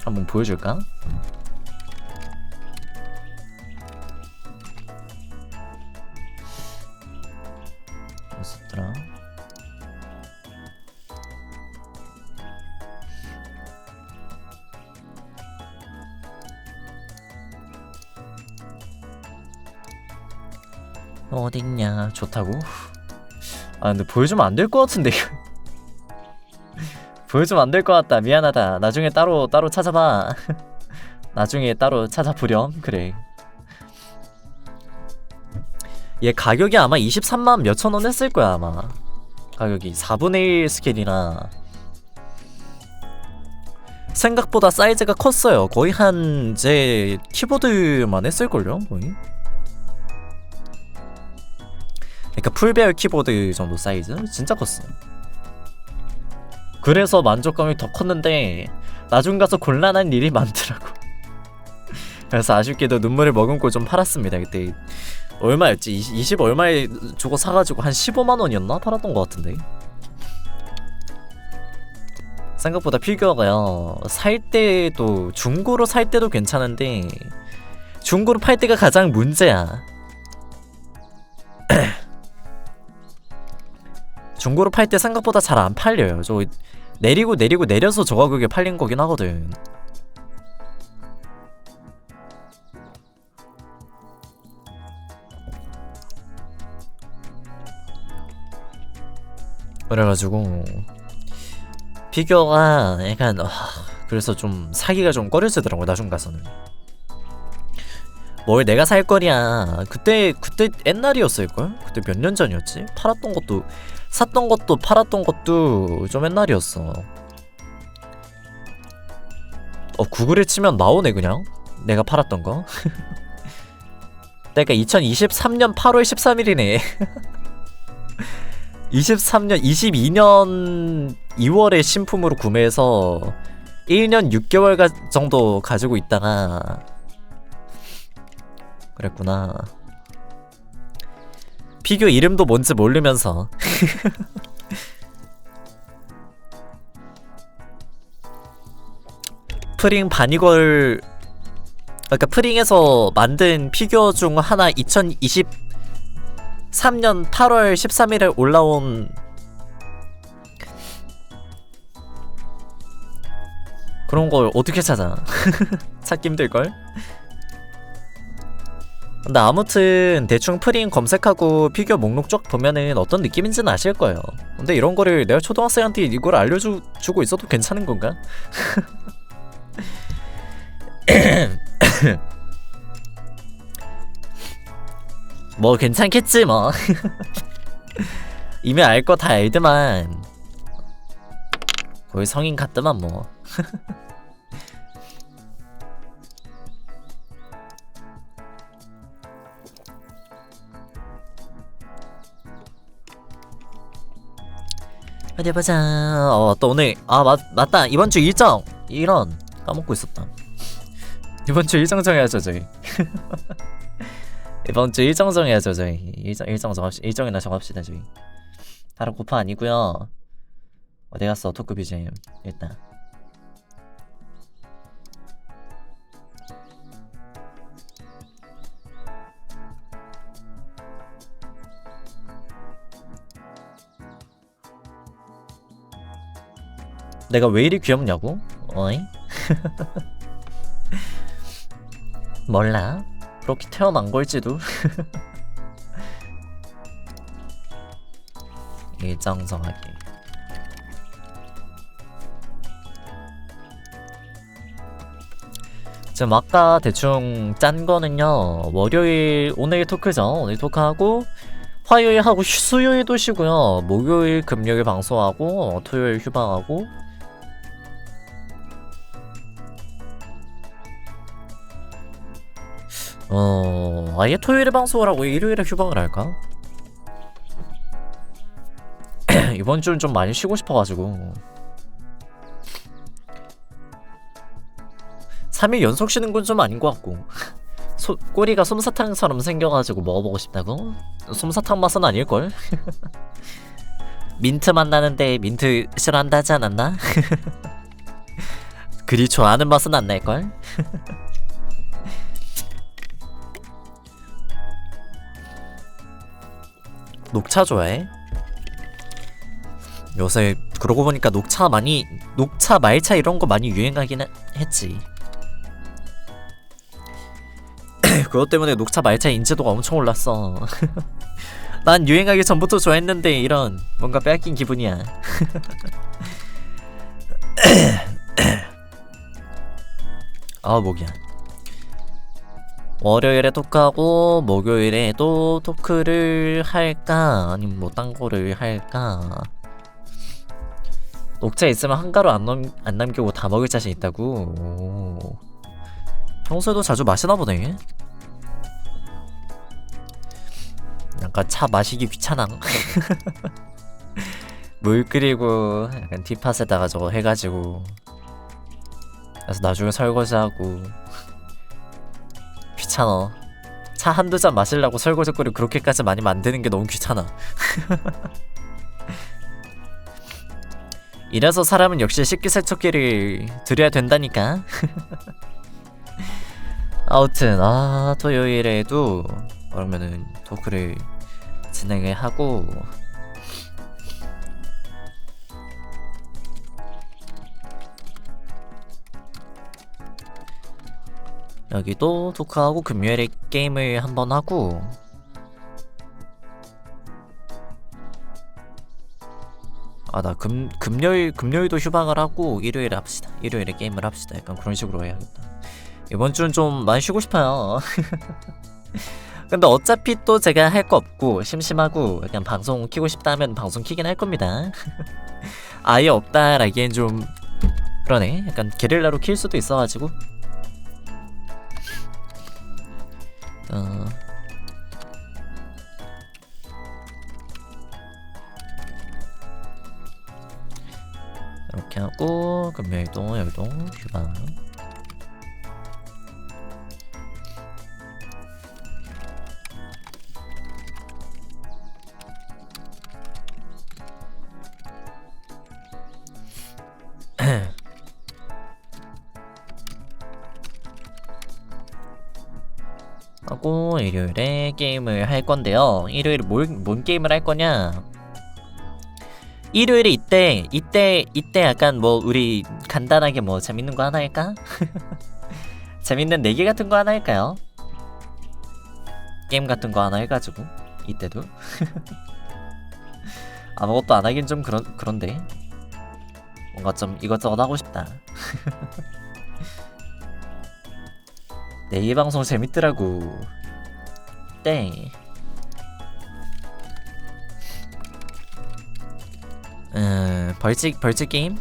한번 보여줄까? 어딨더라? 어딨냐? 좋다고? 근데 보여주면 안 될 것 같은데. 보여주면 안 될 것 같다. 미안하다. 나중에 따로 찾아봐. 나중에 따로 찾아보렴. 그래. 얘 가격이 아마 23만 몇천 원 했을 거야 아마. 가격이 4분의 1 스케일이라 생각보다 사이즈가 컸어요. 거의 한 제 키보드만 했을걸요 거의. 그러니까 풀배열 키보드 정도 사이즈? 진짜 컸어. 그래서 만족감이 더 컸는데 나중 가서 곤란한 일이 많더라고. 그래서 아쉽게도 눈물을 머금고 좀 팔았습니다. 그때 얼마였지? 20 얼마에 주고 사가지고 한 15만 원이었나? 팔았던 것 같은데. 생각보다 피규어가요, 살 때도, 중고로 살 때도 괜찮은데 중고로 팔 때가 가장 문제야. 중고로 팔 때 생각보다 잘 안 팔려요. 저 내려서 저 가격에 팔린 거긴 하거든. 그래가지고 피규어가 약간 그래서 좀 사기가 좀 꺼려지더라고 나중 가서는. 뭘 내가 살 거냐. 그때 옛날이었을걸? 그때 몇 년 전이었지? 팔았던 것도, 샀던 것도 팔았던 것도 좀 옛날이었어. 구글에 치면 나오네 그냥 내가 팔았던 거. 그러니까 2023년 8월 13일이네 22년 2월에 신품으로 구매해서 1년 6개월 정도 가지고 있다가 그랬구나. 피규어 이름도 뭔지 모르면서. 프링 바니걸, 그러니까 프링에서 만든 피규어 중 하나 2023년 8월 13일에 올라온 그런 걸 어떻게 찾아? 찾기 힘들걸? 근데 아무튼 대충 프링 검색하고 피규어 목록 쫙 보면은 어떤 느낌인지는 아실 거예요. 근데 이런 거를 내가 초등학생한테 이걸 알려주고 있어도 괜찮은 건가? 뭐 괜찮겠지 뭐. 이미 알 거 다 알드만. 거의 성인 같더만 뭐. 어디 보자. 또 오늘 맞다. 이번 주 일정. 이런 까먹고 있었다. 이번 주 일정 정해야죠 저희. 이번 주 일정 정해야죠 저희. 일정 정합시다. 일정이나 정합시다 저희. 다른 고파 아니고요. 어디 갔어 토크 BGM 일단. 내가 왜 이리 귀엽냐고? 어이? 몰라. 그렇게 태어난 걸지도. 일정 정하기. 지금 아까 대충 짠 거는요. 월요일 오늘 토크죠. 오늘 토크하고 화요일 하고 수요일도 쉬고요. 목요일 금요일 방송하고 토요일 휴방하고. 아예 토요일에 방송을 하고 일요일에 휴방을 할까? 이번 주는 좀 많이 쉬고 싶어가지고 3일 연속 쉬는 건 좀 아닌 것 같고. 꼬리가 솜사탕처럼 생겨가지고 먹어보고 싶다고? 솜사탕 맛은 아닐걸? 민트 맛 나는데 민트 싫어한다지 않았나? 그리 좋아하는 맛은 안 날걸? 녹차 좋아해? 요새 그러고 보니까 녹차 말차 이런 거 많이 유행하긴 했지. 그것 때문에 녹차 말차 인지도가 엄청 올랐어. 난 유행하기 전부터 좋아했는데 이런 뭔가 뺏긴 기분이야. 아 목이야. 월요일에 토크하고 목요일에도 토크를 할까 아니면 뭐 딴 거를 할까. 녹차 있으면 한 가루 안 남기고 다 먹을 자신 있다고. 오. 평소에도 자주 마시나 보네. 약간 차 마시기 귀찮아. 물 끓이고 약간 티팟에다가 저거 해가지고 그래서 나중에 설거지하고 귀찮아. 차 한두 잔 마시려고 설거지거리 그렇게까지 많이 만드는 게 너무 귀찮아. 이래서 사람은 역시 식기세척기를 들여야 된다니까. 아무튼 토요일에도 그러면은 토크를 진행을 하고 여기도 토크하고 금요일에 게임을 한번 하고 나 금요일도 휴방을 하고 일요일에 합시다. 일요일에 게임을 합시다. 약간 그런 식으로 해야겠다. 이번 주는 좀 많이 쉬고 싶어요. 근데 어차피 또 제가 할 거 없고 심심하고 약간 방송 키고 싶다 하면 방송 키긴 할 겁니다. 아예 없다라기엔 좀 그러네. 약간 게릴라로 킬 수도 있어가지고. 이렇게 하고 금요일도 여기도 휴방. 하고 일요일에 게임을 할 건데요. 일요일에 뭔 게임을 할 거냐? 일요일에 이때 약간 뭐 우리 간단하게 뭐 재밌는 거 하나 할까? 재밌는 내기 같은 거 하나 할까요? 게임 같은 거 하나 해가지고 이때도 아무것도 안 하긴 좀 그런데 뭔가 좀 이것저것 하고 싶다. 내일 방송 재밌더라고. 네. 벌칙 게임?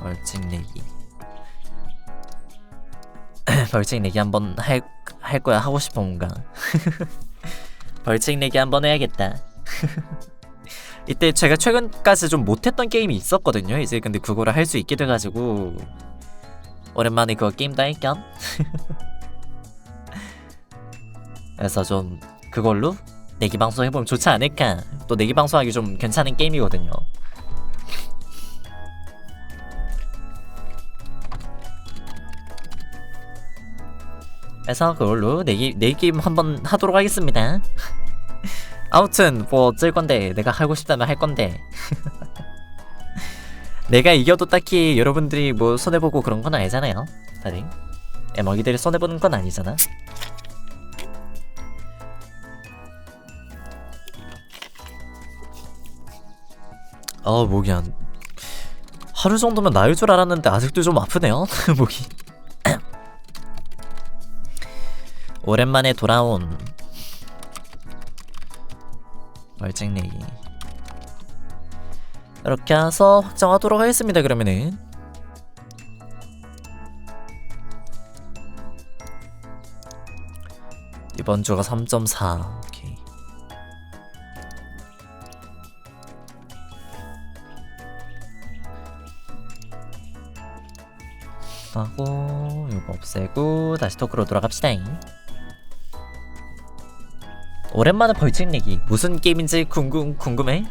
벌칙 내기. 벌칙 내기 한번 할 거야. 하고 싶어 뭔가. 벌칙 내기 한번 해야겠다. 이때 제가 최근까지 좀 못했던 게임이 있었거든요. 이제 근데 그거를 할 수 있게 돼가지고 오랜만에 그거 게임도 할 겸. 그래서 좀 그걸로 내기 방송 해보면 좋지 않을까. 또 내기 방송하기 좀 괜찮은 게임이거든요. 그래서 그걸로 내기 게임 한번 하도록 하겠습니다. 아무튼 뭐 어쩔 건데, 내가 하고 싶다면 할 건데. 내가 이겨도 딱히 여러분들이 뭐 손해보고 그런 건 아니잖아요. 다들 애먹이들이 손해보는 건 아니잖아. 목이 하루 정도면 나을 줄 알았는데 아직도 좀 아프네요. 목이. 오랜만에 돌아온 벌칙 내기. 이렇게 해서 확정하도록 하겠습니다. 그러면은 이번 주가 3.4. 오케이. 하고 이거 없애고 다시 토크로 돌아갑시다. 오랜만에 벌칙 내기. 무슨 게임인지 궁금해?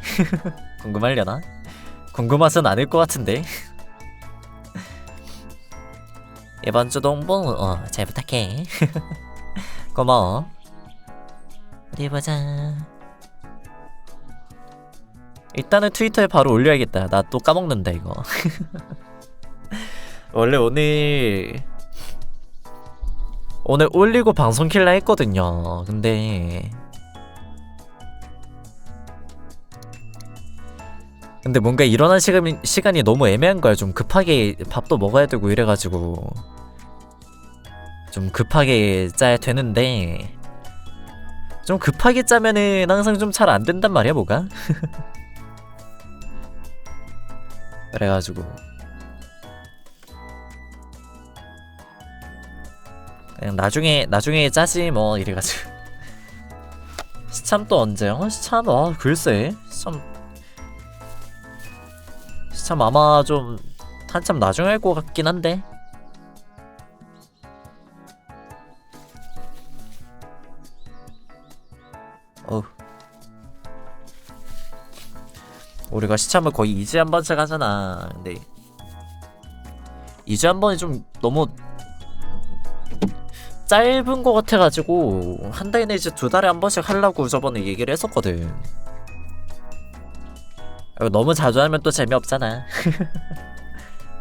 궁금하려나? 궁금하진 않을 것 같은데. 이번 주도 홍보 잘 부탁해. 고마워. 어디 보자. 일단은 트위터에 바로 올려야겠다. 나 또 까먹는다 이거. 원래 오늘 올리고 방송 킬라 했거든요. 근데 뭔가 일어날 시간이 너무 애매한 거야. 좀 급하게 밥도 먹어야 되고 이래가지고 좀 급하게 짜야 되는데, 좀 급하게 짜면은 항상 좀 잘 안 된단 말이야 뭐가. 그래가지고 그냥 나중에 짜지 뭐 이래가지고. 시참 또 언제요? 시참 글쎄. 시참 아마 좀 한참 나중에 할 것 같긴 한데. 우리가 시참을 거의 2주에 한 번씩 하잖아. 근데 2주에 한 번이 좀 너무 짧은 거 같아가지고 한 달에 이제 2달에 한 번씩 하려고 저번에 얘기를 했었거든. 너무 자주 하면 또 재미없잖아.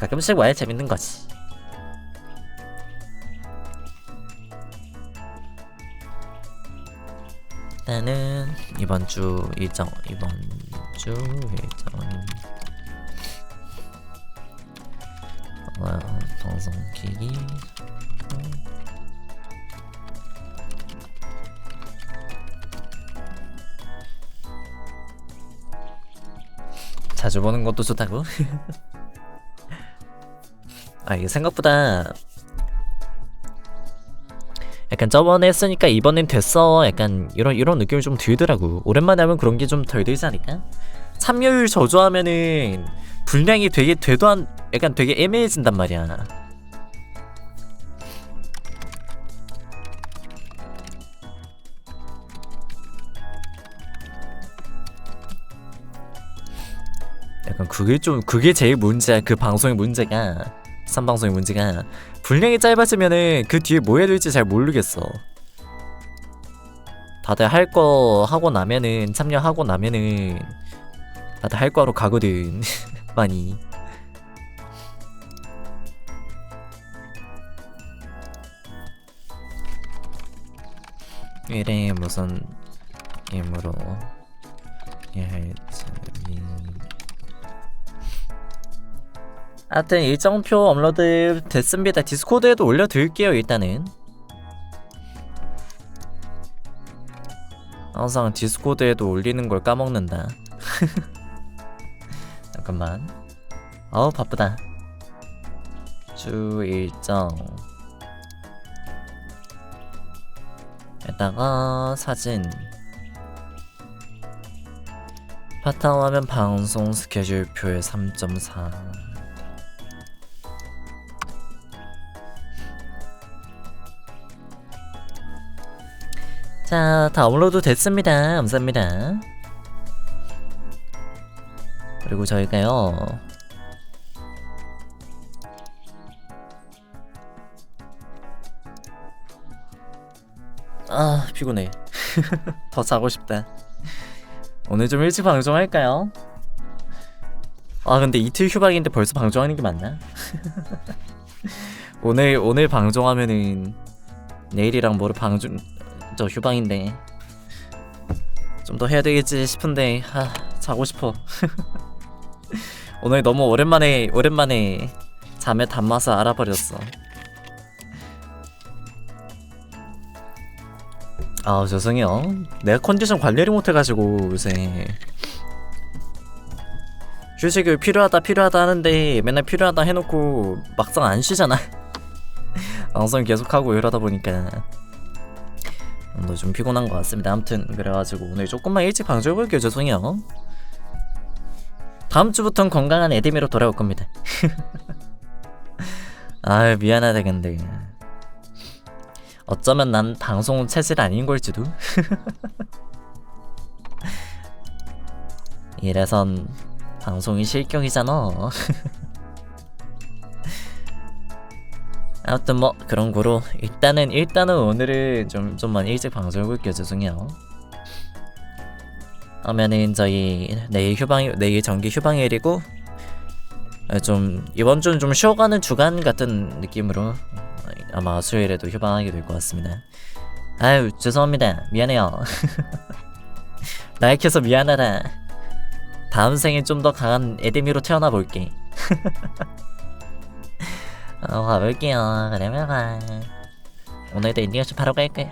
가끔씩 와야 재밌는 거지. 나는 이번 주 일정 방송 키기. 자주 보는 것도 좋다고? 이게 생각보다 약간 저번에 했으니까 이번엔 됐어. 약간 이런 느낌이 좀 들더라고. 오랜만에 하면 그런 게 좀 덜 들지 않을까? 참여율 저조하면은 분량이 되게 약간 되게 애매해진단 말이야. 약간 그게 제일 문제야. 그 방송의 문제가, 쌈방송의 문제가 분량이 짧아지면은 그 뒤에 뭐 해야 될지 잘 모르겠어. 다들 할 거 하고 나면은, 참여하고 나면은 다들 할 거로 가거든. 많이. 이래 무슨 게임으로 해야 할지. 하여튼 일정표 업로드 됐습니다. 디스코드에도 올려드릴게요. 일단은 항상 디스코드에도 올리는 걸 까먹는다. 잠깐만. 아우 바쁘다. 주 일정 에다가 사진 바탕화면 방송 스케줄표에 3.4 자, 다운로드 됐습니다. 감사합니다. 그리고 저희가요 아 피곤해. 더 자고 싶다. 오늘 좀 일찍 방송할까요? 아 근데 이틀 휴방인데 벌써 방송하는 게 맞나? 오늘 방송하면은 내일이랑 모레 저 휴방인데 좀 더 해야 되겠지 싶은데 자고 싶어. 오늘 너무 오랜만에 잠의 단맛을 알아버렸어. 아 죄송해요. 내가 컨디션 관리를 못해가지고 요새 휴식을 필요하다 하는데 맨날 필요하다 해놓고 막상 안 쉬잖아. 방송 계속하고 이러다 보니까 좀 피곤한 것 같습니다. 아무튼 그래가지고 오늘 조금만 일찍 방송해볼게요. 죄송해요. 다음 주부터는 건강한 에디미로 돌아올 겁니다. 아유 미안하다 근데 어쩌면 난 방송 체질 아닌 걸지도. 이래선 방송이 실격이잖아. 아무튼 뭐 그런 거로 일단은 오늘은 좀만 일찍 방송해볼게요. 죄송해요. 하면은 저희 내일 정기 휴방일이고 좀 이번 주는 좀 쉬어가는 주간 같은 느낌으로 아마 수요일에도 휴방하게 될 것 같습니다. 아유 죄송합니다. 미안해요. 나약해서 미안하다. 다음 생에 좀 더 강한 에디미로 태어나 볼게. 가볼게요. 그러면 오늘도 인디언스 바로 갈게.